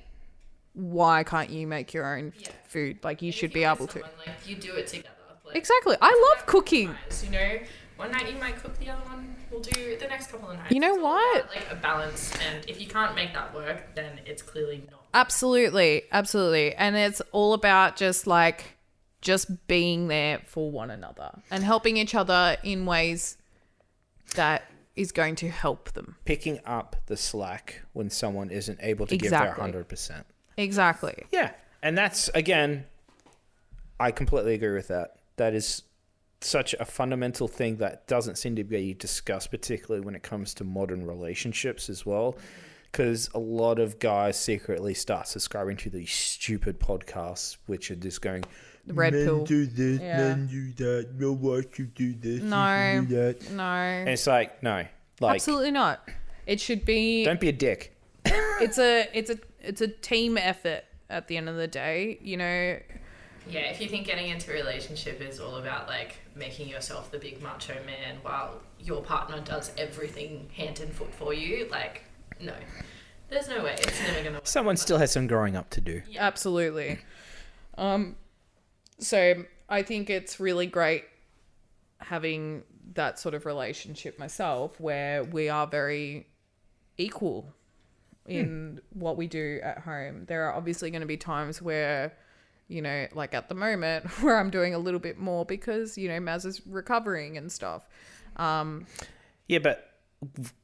Why can't you make your own food? Like, you should be able to. Like, you do it together. Like, Exactly. I love cooking. You know, one night you might cook, the other one will do the next couple of nights. You know it's all what? about, like, a balance, and if you can't make that work, then it's clearly not. Absolutely. And it's all about just being there for one another and helping each other in ways that is going to help them. Picking up the slack when someone isn't able to give their 100%. Exactly. Yeah. And that's, again, I completely agree with that. That is such a fundamental thing that doesn't seem to be discussed, particularly when it comes to modern relationships as well. Because a lot of guys secretly start subscribing to these stupid podcasts, which are just going, The red men pill. do this, Yeah. men do that, your wife should do this, No. you should do that. No. And it's like, no. Like, Absolutely not. It should be... don't be a dick. It's a team effort at the end of the day, you know. Yeah, if you think getting into a relationship is all about, like, making yourself the big macho man while your partner does everything hand and foot for you, like, no. There's no way. It's never going to work. Someone still has some growing up to do. Yeah. Absolutely. So I think it's really great having that sort of relationship myself where we are very equal in what we do at home. There are obviously going to be times where, you know, like at the moment where I'm doing a little bit more because, you know, Maz is recovering and stuff. Yeah, but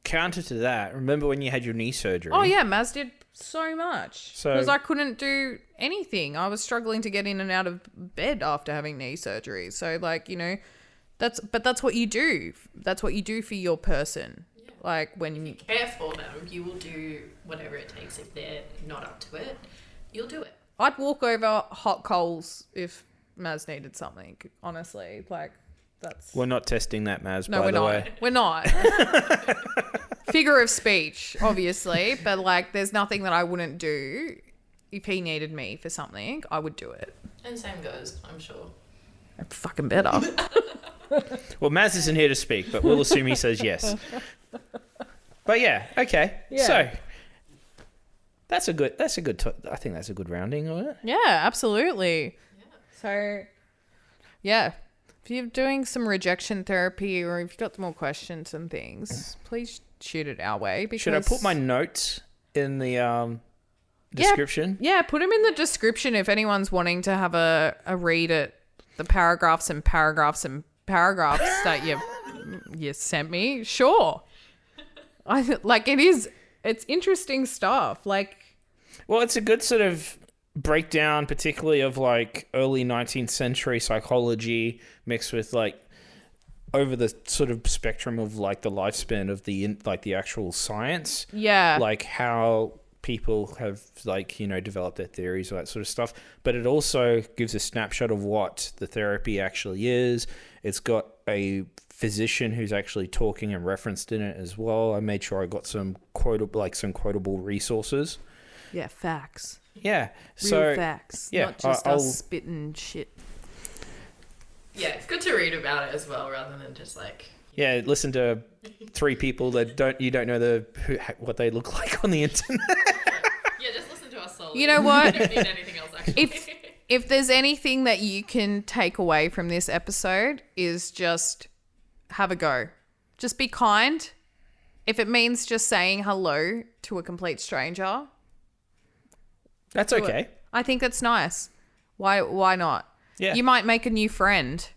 counter to that, remember when you had your knee surgery? Oh yeah, Maz did so much So- because I couldn't do anything. I was struggling to get in and out of bed after having knee surgery. So like, you know, that's what you do. That's what you do for your person. Yeah. Like when you Care for them, you will do whatever it takes. If they're not up to it, you'll do it. I'd walk over hot coals if Maz needed something. Honestly, like that's We're not testing that, Maz, no, by we're the not. way. We're not. Figure of speech, obviously, but like, there's nothing that I wouldn't do if he needed me for something. I would do it. And same goes, I'm sure. Fucking better. Well, Maz isn't here to speak, but we'll assume he says yes. But yeah, okay. Yeah. So that's a good. I think that's a good rounding of it. Yeah, absolutely. Yeah. So, yeah, if you're doing some rejection therapy or if you've got more questions and things, please shoot it our way. Because Should I put my notes in the description? Yeah, put them in the description if anyone's wanting to have a read at the paragraphs and paragraphs and paragraphs that you sent me. Sure. It's interesting stuff. Like, Well, it's a good sort of breakdown, particularly of like early 19th century psychology mixed with like over the sort of spectrum of like the lifespan of the actual science. yeah. Like how people have like, you know, developed their theories, all that sort of stuff. But it also gives a snapshot of what the therapy actually is. It's got a physician who's actually talking and referenced in it as well. I made sure I got some quotable resources. Yeah, facts. Yeah. Real So facts. yeah, Not just I'll- us spitting shit. Yeah, it's good to read about it as well, rather than just like. yeah, listen to three people that don't know what they look like on the internet. Yeah, just listen to us solely. You know what? You don't need anything else, actually. If there's anything that you can take away from this episode is just have a go. Just be kind. If it means just saying hello to a complete stranger, That's do it. okay. I think that's nice. Why not? Yeah. You might make a new friend.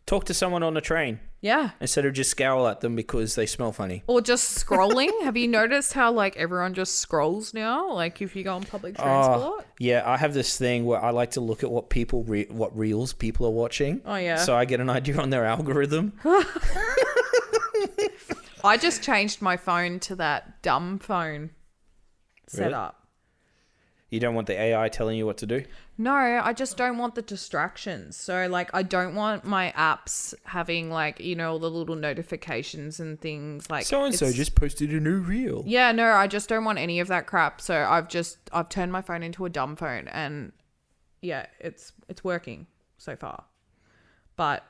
Talk to someone on the train Yeah. instead of just scowl at them because they smell funny. Or just scrolling. Have you noticed how like everyone just scrolls now? Like if you go on public transport? Yeah, I have this thing where I like to look at what what reels people are watching. Oh, yeah. So I get an idea on their algorithm. I just changed my phone to that dumb phone setup. You don't want the AI telling you what to do? No, I just don't want the distractions. So, like, I don't want my apps having, like, you know, all the little notifications and things. Like, So-and-so it's- just posted a new reel. Yeah, no, I just don't want any of that crap. So I've turned my phone into a dumb phone, and yeah, it's working so far. But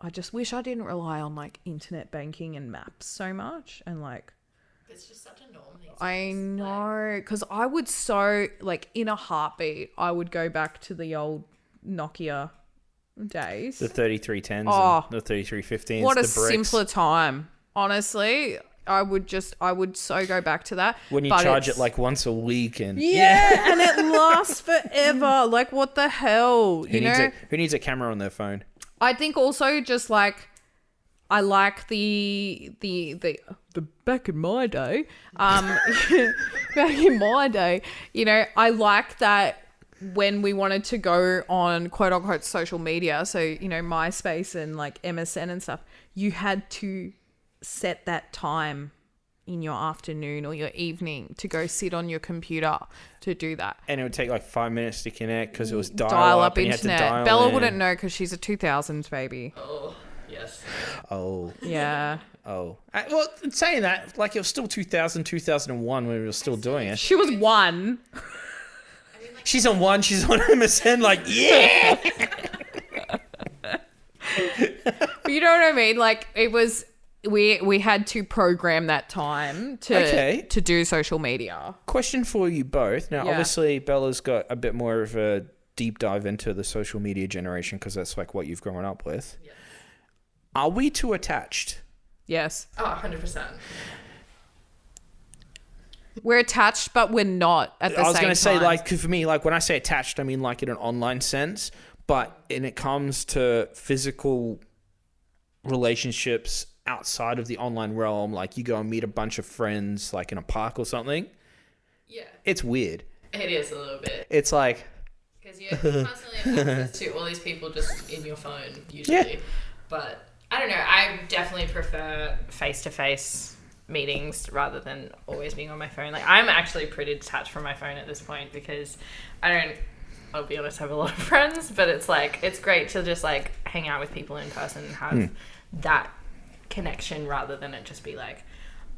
I just wish I didn't rely on like internet banking and maps so much, and like It's just such a norm these days. I know, because I would so like in a heartbeat I would go back to the old Nokia days. The 3310s Oh. and the 3315s. What a the bricks. simpler time. Honestly, I would so go back to that. When you but charge it's- it like once a week and Yeah, and it lasts forever. Like, what the hell? who needs a camera on their phone? I think also just like I like the back in my day, back in my day, you know, I like that when we wanted to go on quote unquote social media, so you know, MySpace and like MSN and stuff, you had to set that time in your afternoon or your evening to go sit on your computer to do that. And it would take like 5 minutes to connect because it was dial Dial-up up and you had to internet. dial Bella in. wouldn't know because she's a 2000s baby. Oh, yes. Oh, Yeah. oh. Well, saying that, like it was still 2000, 2001 when we were still doing it. She was one. She's on one, she's on MSN, like, yeah! But you know what I mean? Like, it was we had to program that time to do social media. Question for you both. Now, Yeah. obviously, Bella's got a bit more of a deep dive into the social media generation because that's like what you've grown up with. Yes. Are we too attached? Yes. Oh, 100%. We're attached, but we're not at the same time. I was going to say, like, 'cause for me, like, when I say attached, I mean, like, in an online sense. But when it comes to physical relationships outside of the online realm, like you go and meet a bunch of friends like in a park or something, Yeah. it's weird. It is a little bit. It's like... Because you constantly have access to all these people just in your phone, usually. Yeah. But, I don't know, I definitely prefer face-to-face meetings rather than always being on my phone. Like, I'm actually pretty detached from my phone at this point because I'll be honest, have a lot of friends, but it's like, it's great to just like hang out with people in person and have that connection rather than it just be like,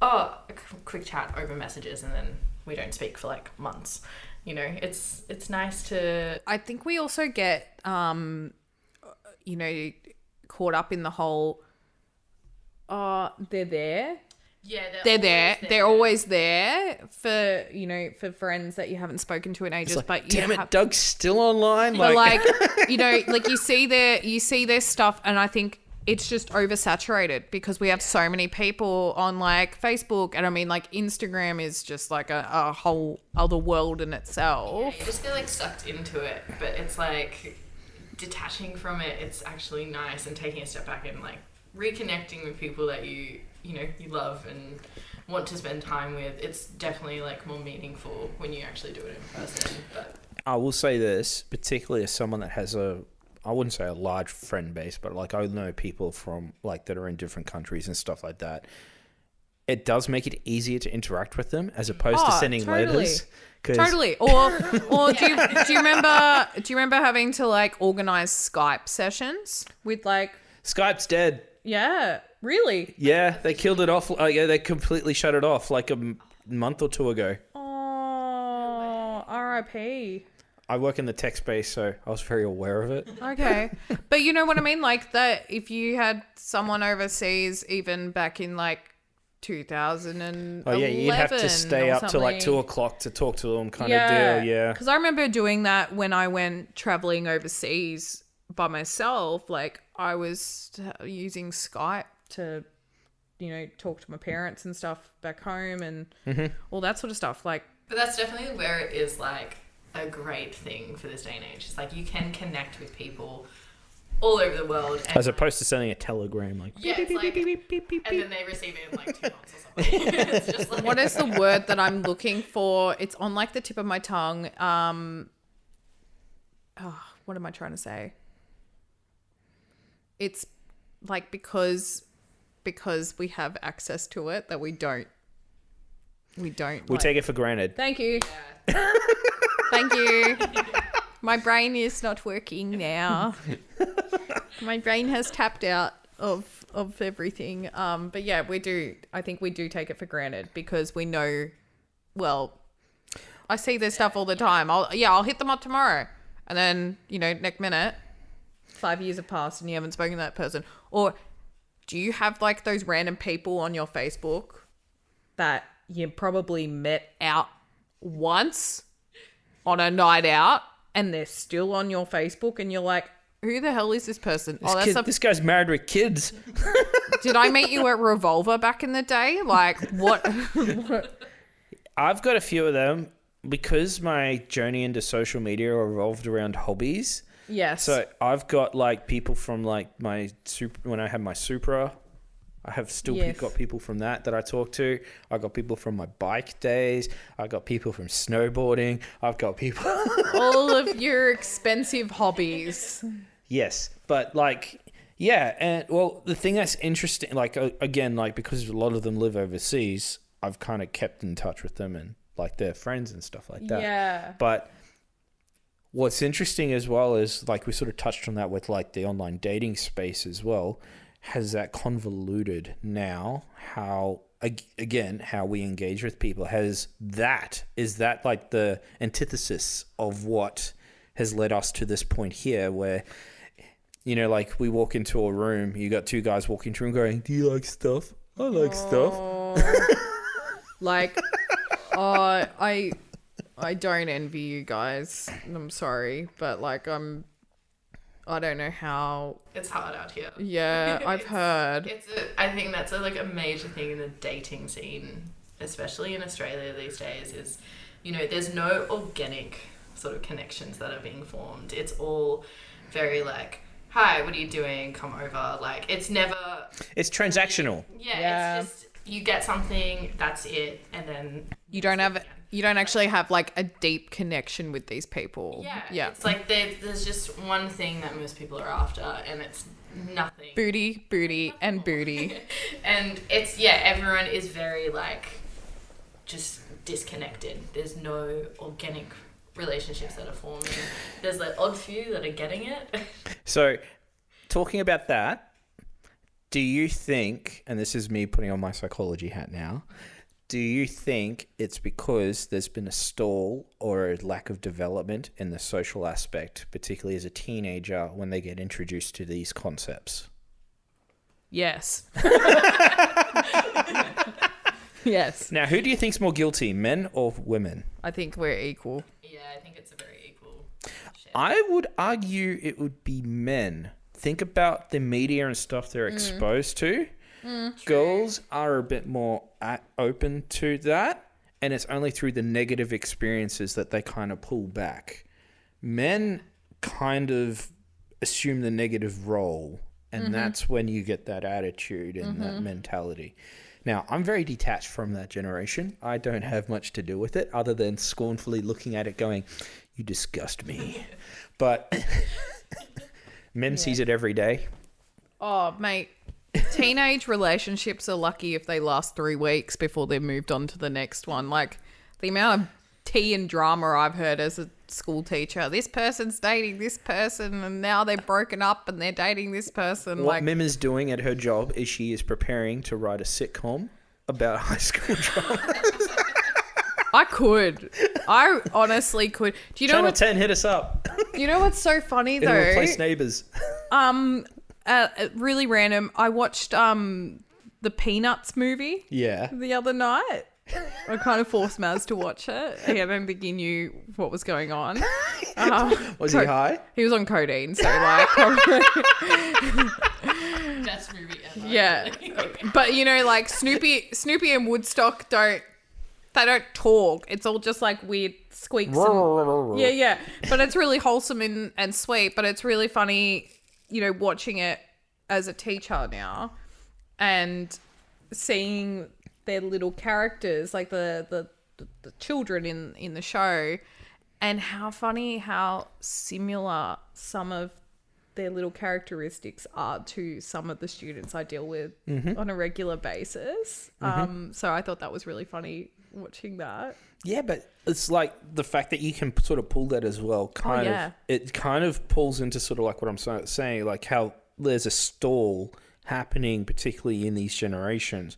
oh, a quick chat over messages and then we don't speak for like months. You know, it's nice to... I think we also get, you know, caught up in the whole, they're there. Yeah, They're there. They're always there for, you know, for friends that you haven't spoken to in ages. Like, but damn it, Doug's still online. But like, you know, like you see their stuff, and I think it's just oversaturated because we have so many people on like Facebook, and I mean like Instagram is just like a whole other world in itself. Yeah, you just get like sucked into it, but it's like detaching from it. It's actually nice and taking a step back and like reconnecting with people that you love and want to spend time with. It's definitely like more meaningful when you actually do it in person. But I will say this, particularly as someone that has I wouldn't say a large friend base, but like I know people from like that are in different countries and stuff like that. It does make it easier to interact with them as opposed to sending letters. Totally. Or do you remember having to like organize Skype sessions with like... Skype's dead. Yeah, really? Yeah, they killed it off. Yeah, they completely shut it off like a month or two ago. Oh, R.I.P. I work in the tech space, so I was very aware of it. Okay. But you know what I mean? Like that, if you had someone overseas, even back in like 2011. Oh yeah, you'd have to stay up till like 2:00 to talk to them, kind of deal. Yeah. Because I remember doing that when I went traveling overseas by myself. Like I was using Skype to, you know, talk to my parents and stuff back home and all that sort of stuff. Like, but that's definitely where it is like a great thing for this day and age. It's like you can connect with people all over the world. And as opposed to sending a telegram like... Yeah, it's like, and then they receive it in like 2 months or something. It's just like... What is the word that I'm looking for? It's on like the tip of my tongue. What am I trying to say? It's like because we have access to it that we don't. We take it for granted. Thank you. Yeah. Thank you. My brain is not working now. My brain has tapped out of everything. But yeah, we do. I think we do take it for granted because we know. Well, I see this stuff all the time. I'll hit them up tomorrow, and then next minute, 5 years have passed and you haven't spoken to that person. Or do you have like those random people on your Facebook that you probably met out once on a night out and they're still on your Facebook and you're like, who the hell is this person? This guy's married with kids. Did I meet you at Revolver back in the day? Like what? I've got a few of them because my journey into social media revolved around hobbies. Yes. So I've got like people from like my when I had my Supra. I have still got people from that I talk to. I got people from my bike days. I got people from snowboarding. I've got people. All of your expensive hobbies. Yes, but like, yeah, and well, the thing that's interesting, like again, like because a lot of them live overseas, I've kind of kept in touch with them and like they're friends and stuff like that. Yeah. But what's interesting as well is like we sort of touched on that with like the online dating space as well. Has that convoluted now how we engage with people? Is that like the antithesis of what has led us to this point here where, like we walk into a room, you got two guys walking through and going, do you like stuff? I like stuff. Like, I don't envy you guys. I'm sorry, but like I don't know how. It's hard out here. Yeah, I've heard. I think that's a major thing in the dating scene, especially in Australia these days, is, there's no organic sort of connections that are being formed. It's all very like, hi, what are you doing? Come over. Like, it's never... It's transactional. Yeah, it's just, you get something, that's it, and then... You don't actually have like a deep connection with these people. Yeah. It's like there's just one thing that most people are after, and it's nothing. Booty, and booty. And it's, everyone is very, like, just disconnected. There's no organic relationships that are forming. There's the odd few that are getting it. So, talking about that, do you think, and this is me putting on my psychology hat now, do you think it's because there's been a stall or a lack of development in the social aspect, particularly as a teenager when they get introduced to these concepts? Yes. Yes. Now, who do you think's more guilty, men or women? I think we're equal. Yeah, I think it's a very equal share. I would argue it would be men. Think about the media and stuff they're exposed to. Girls are a bit more open to that, and it's only through the negative experiences that they kind of pull back. Men kind of assume the negative role, and that's when you get that attitude and that mentality. Now, I'm very detached from that generation. I don't have much to do with it other than scornfully looking at it going, you disgust me. But Mim sees it every day. Oh, mate. Teenage relationships are lucky if they last 3 weeks before they're moved on to the next one. Like, the amount of tea and drama I've heard as a school teacher. This person's dating this person, and now they're broken up and they're dating this person. What Mim is doing at her job is she is preparing to write a sitcom about high school drama. I honestly could. Do you know Channel 10, hit us up. You know what's so funny though? It'll replace Neighbours. Really random. I watched the Peanuts movie the other night. I kind of forced Maz to watch it. I don't think he knew what was going on. Was he high? He was on codeine, so like probably. Best movie ever. Yeah, but you know, like Snoopy and Woodstock don't talk. It's all just like weird squeaks. Yeah. But it's really wholesome and sweet. But it's really funny, you know, watching it as a teacher now and seeing their little characters, like the children in the show, and how funny how similar some of their little characteristics are to some of the students I deal with on a regular basis. So I thought that was really funny watching that. Yeah, but it's like the fact that you can sort of pull that as well. It kind of pulls into sort of like what I'm saying, like how there's a stall happening, particularly in these generations.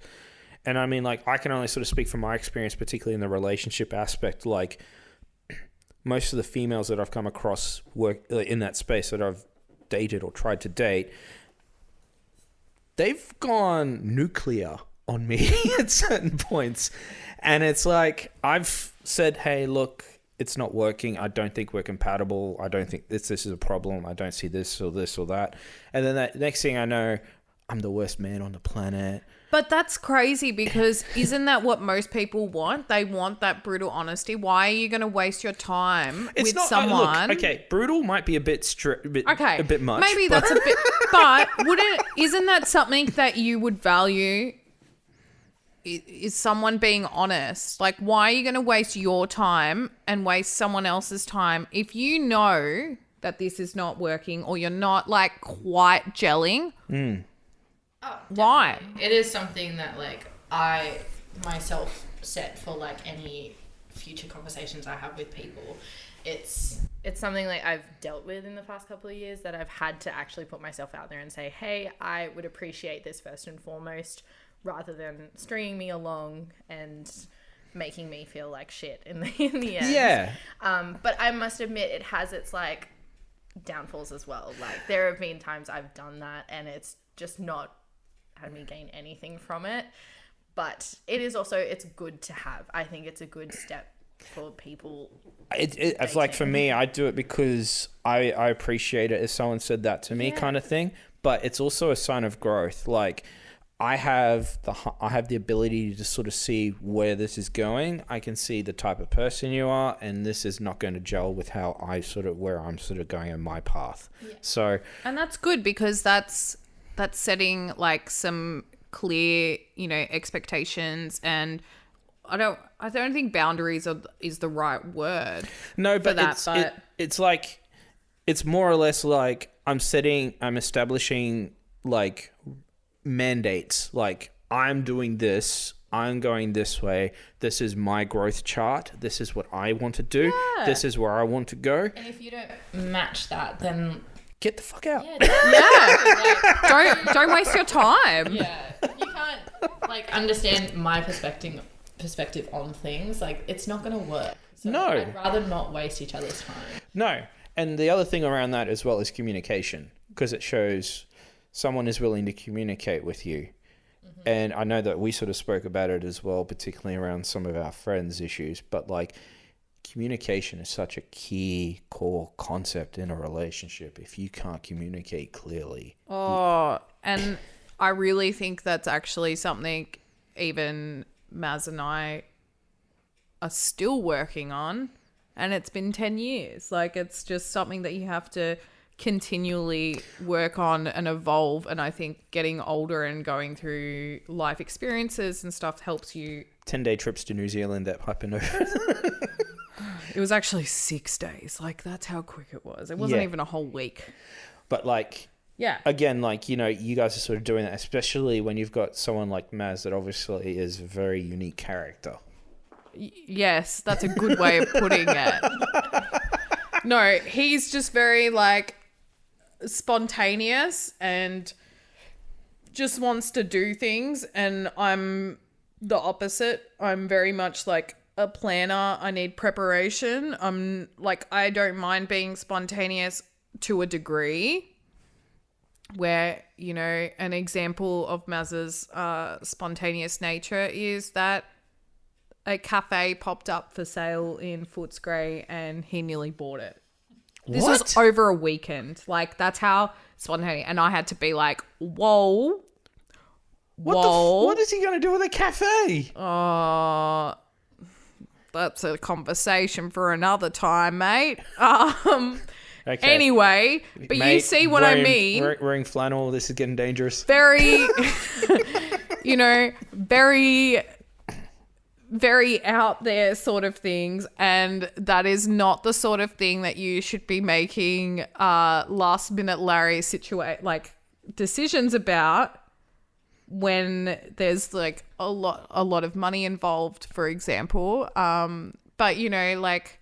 And I mean, like, I can only sort of speak from my experience, particularly in the relationship aspect. Like, most of the females that I've come across work in that space that I've dated or tried to date, they've gone nuclear on me at certain points. And it's like, I've said, hey, look, it's not working. I don't think we're compatible. I don't think this is a problem. I don't see this or that. And then that next thing I know, I'm the worst man on the planet. But that's crazy because isn't that what most people want? They want that brutal honesty. Why are you going to waste your time with someone? Okay, brutal might be a bit a bit much. Maybe that's a bit, but isn't that something that you would value? Is someone being honest? Like, why are you going to waste your time and waste someone else's time if you know that this is not working or you're not like quite gelling? Oh, why? It is something that like I myself set for like any future conversations I have with people. It's something like I've dealt with in the past couple of years that I've had to actually put myself out there and say, hey, I would appreciate this first and foremost, rather than stringing me along and making me feel like shit in the end. Yeah. But I must admit it has its like downfalls as well. Like there have been times I've done that and it's just not had me gain anything from it. But it is also, it's good to have. I think it's a good step for people. It's like for me, I do it because I appreciate it if someone said that to me kind of thing. But it's also a sign of growth. Like, I have the ability to sort of see where this is going. I can see the type of person you are, and this is not going to gel with how where I'm sort of going in my path. Yeah. So, and that's good because that's setting like some clear, expectations, and I don't think boundaries is the right word. No, but it's like, it's more or less like I'm establishing like mandates, like I'm doing this, I'm going this way, this is my growth chart, this is what I want to do, this is where I want to go. And if you don't match that, then get the fuck out. Yeah. Don't waste your time. Yeah. You can't like understand my perspective on things. Like, it's not going to work. So no. I'd rather not waste each other's time. No. And the other thing around that as well is communication, because it shows someone is willing to communicate with you. Mm-hmm. And I know that we sort of spoke about it as well, particularly around some of our friends' issues, but like communication is such a key core concept in a relationship. If you can't communicate clearly. And I really think that's actually something even Maz and I are still working on, and it's been 10 years. Like, it's just something that you have to continually work on and evolve, and I think getting older and going through life experiences and stuff helps you. 10-day trips to New Zealand at Hypernova. It was actually 6 days. Like, that's how quick it was. It wasn't even a whole week. But like, yeah, again, like, you guys are sort of doing that, especially when you've got someone like Maz that obviously is a very unique character. Yes, that's a good way of putting it. No, he's just very like spontaneous and just wants to do things, and I'm the opposite. I'm very much like a planner. I need preparation. I'm like, I don't mind being spontaneous to a degree, where, an example of Maz's spontaneous nature is that a cafe popped up for sale in Footscray and he nearly bought it. This was over a weekend. Like, that's how spontaneous. And I had to be like, whoa. What is he going to do with a cafe? That's a conversation for another time, mate. Okay. Anyway, but mate, you see what I mean. Wearing flannel, this is getting dangerous. Very, very, very out there sort of things. And that is not the sort of thing that you should be making last minute Larry decisions about when there's like a lot of money involved, for example. But like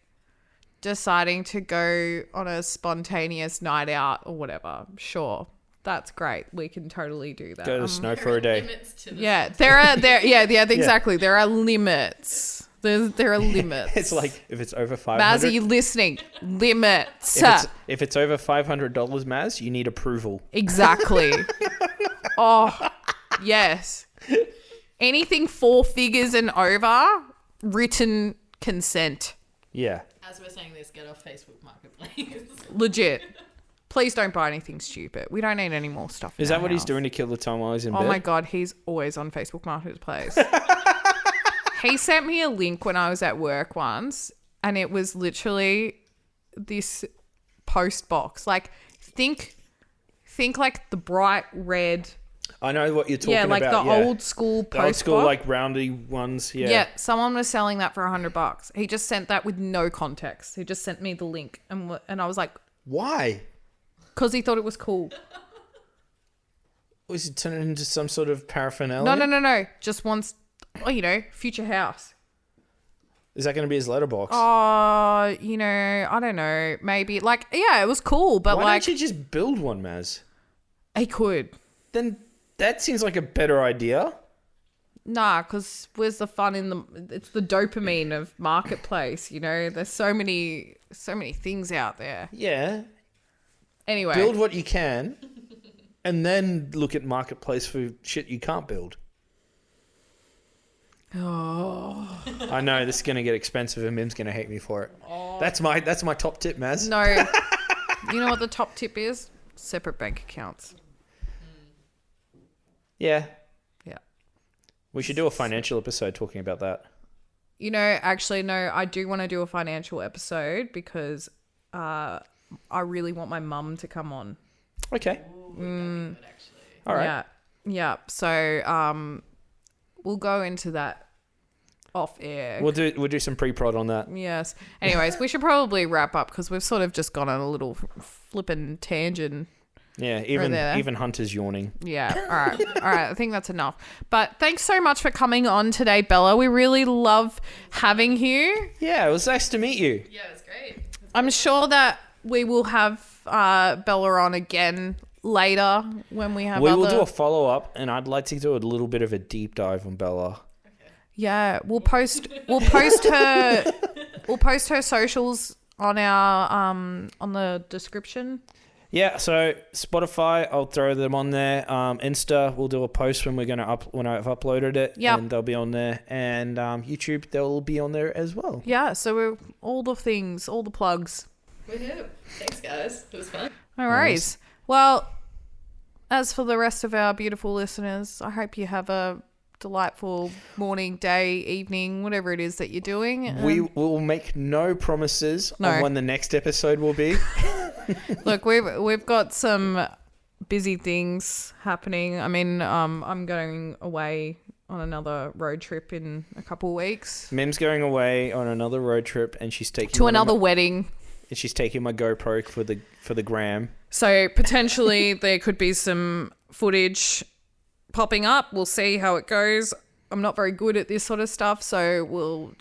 deciding to go on a spontaneous night out or whatever, sure, that's great. We can totally do that. Go to the snow for a day. Yeah, exactly. There are limits. There are limits. It's like, if it's over $500. Maz, are you listening? Limits. If it's over $500, Maz, you need approval. Exactly. Oh, yes. Anything 4 figures and over, written consent. Yeah. As we're saying this, get off Facebook Marketplace. Legit. Please don't buy anything stupid. We don't need any more stuff. Is that what he's doing to kill the time while he's in bed? Oh my God, he's always on Facebook Marketplace. He sent me a link when I was at work once, and it was literally this post box. Like, think like the bright red. I know what you're talking about. Yeah, like the old school post box. Old school, like roundy ones. Yeah. Yeah, someone was selling that for $100. He just sent that with no context. He just sent me the link, and I was like, why? Because he thought it was cool. Was he turning into some sort of paraphernalia? No. Just wants, future house. Is that going to be his letterbox? I don't know. Maybe. Like, yeah, it was cool, but why don't you just build one, Maz? He could. Then that seems like a better idea. Nah, because where's the fun it's the dopamine of marketplace, There's so many things out there. Yeah. Anyway. Build what you can, and then look at marketplace for shit you can't build. Oh. I know, this is going to get expensive and Mim's going to hate me for it. Oh. That's my top tip, Maz. No. You know what the top tip is? Separate bank accounts. Yeah. We should do a financial episode talking about that. You know, actually, no, I do want to do a financial episode because I really want my mum to come on. Okay. Ooh, that'd be good, actually. All right. Yeah. Yeah. So we'll go into that off air. We'll do some pre-prod on that. Yes. Anyways, we should probably wrap up because we've sort of just gone on a little flippin' tangent. Yeah, there. even Hunter's yawning. Yeah. All right. I think that's enough. But thanks so much for coming on today, Bella. We really love having you. Yeah, it was nice to meet you. Yeah, it was great. I'm sure that we will have Bella on again later when we have We will do a follow-up, and I'd like to do a little bit of a deep dive on Bella. Yeah, we'll post her socials on our on the description. Yeah, so Spotify, I'll throw them on there. Insta, we'll do a post when when I've uploaded it. Yep. And they'll be on there. And YouTube, they'll be on there as well. Yeah, so we're all the things, all the plugs. Woohoo. Thanks, guys. It was fun. No worries. Well, as for the rest of our beautiful listeners, I hope you have a delightful morning, day, evening, whatever it is that you're doing. We will make no promises on when the next episode will be. Look, we've got some busy things happening. I mean, I'm going away on another road trip in a couple of weeks. Mim's going away on another road trip, and she's taking to another wedding. And she's taking my GoPro for the gram. So potentially there could be some footage popping up. We'll see how it goes. I'm not very good at this sort of stuff, so we'll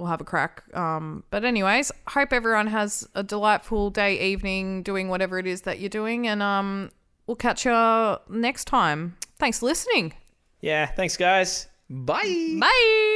have a crack. But anyways, hope everyone has a delightful day, evening, doing whatever it is that you're doing, and we'll catch you next time. Thanks for listening. Yeah, thanks guys. Bye. Bye.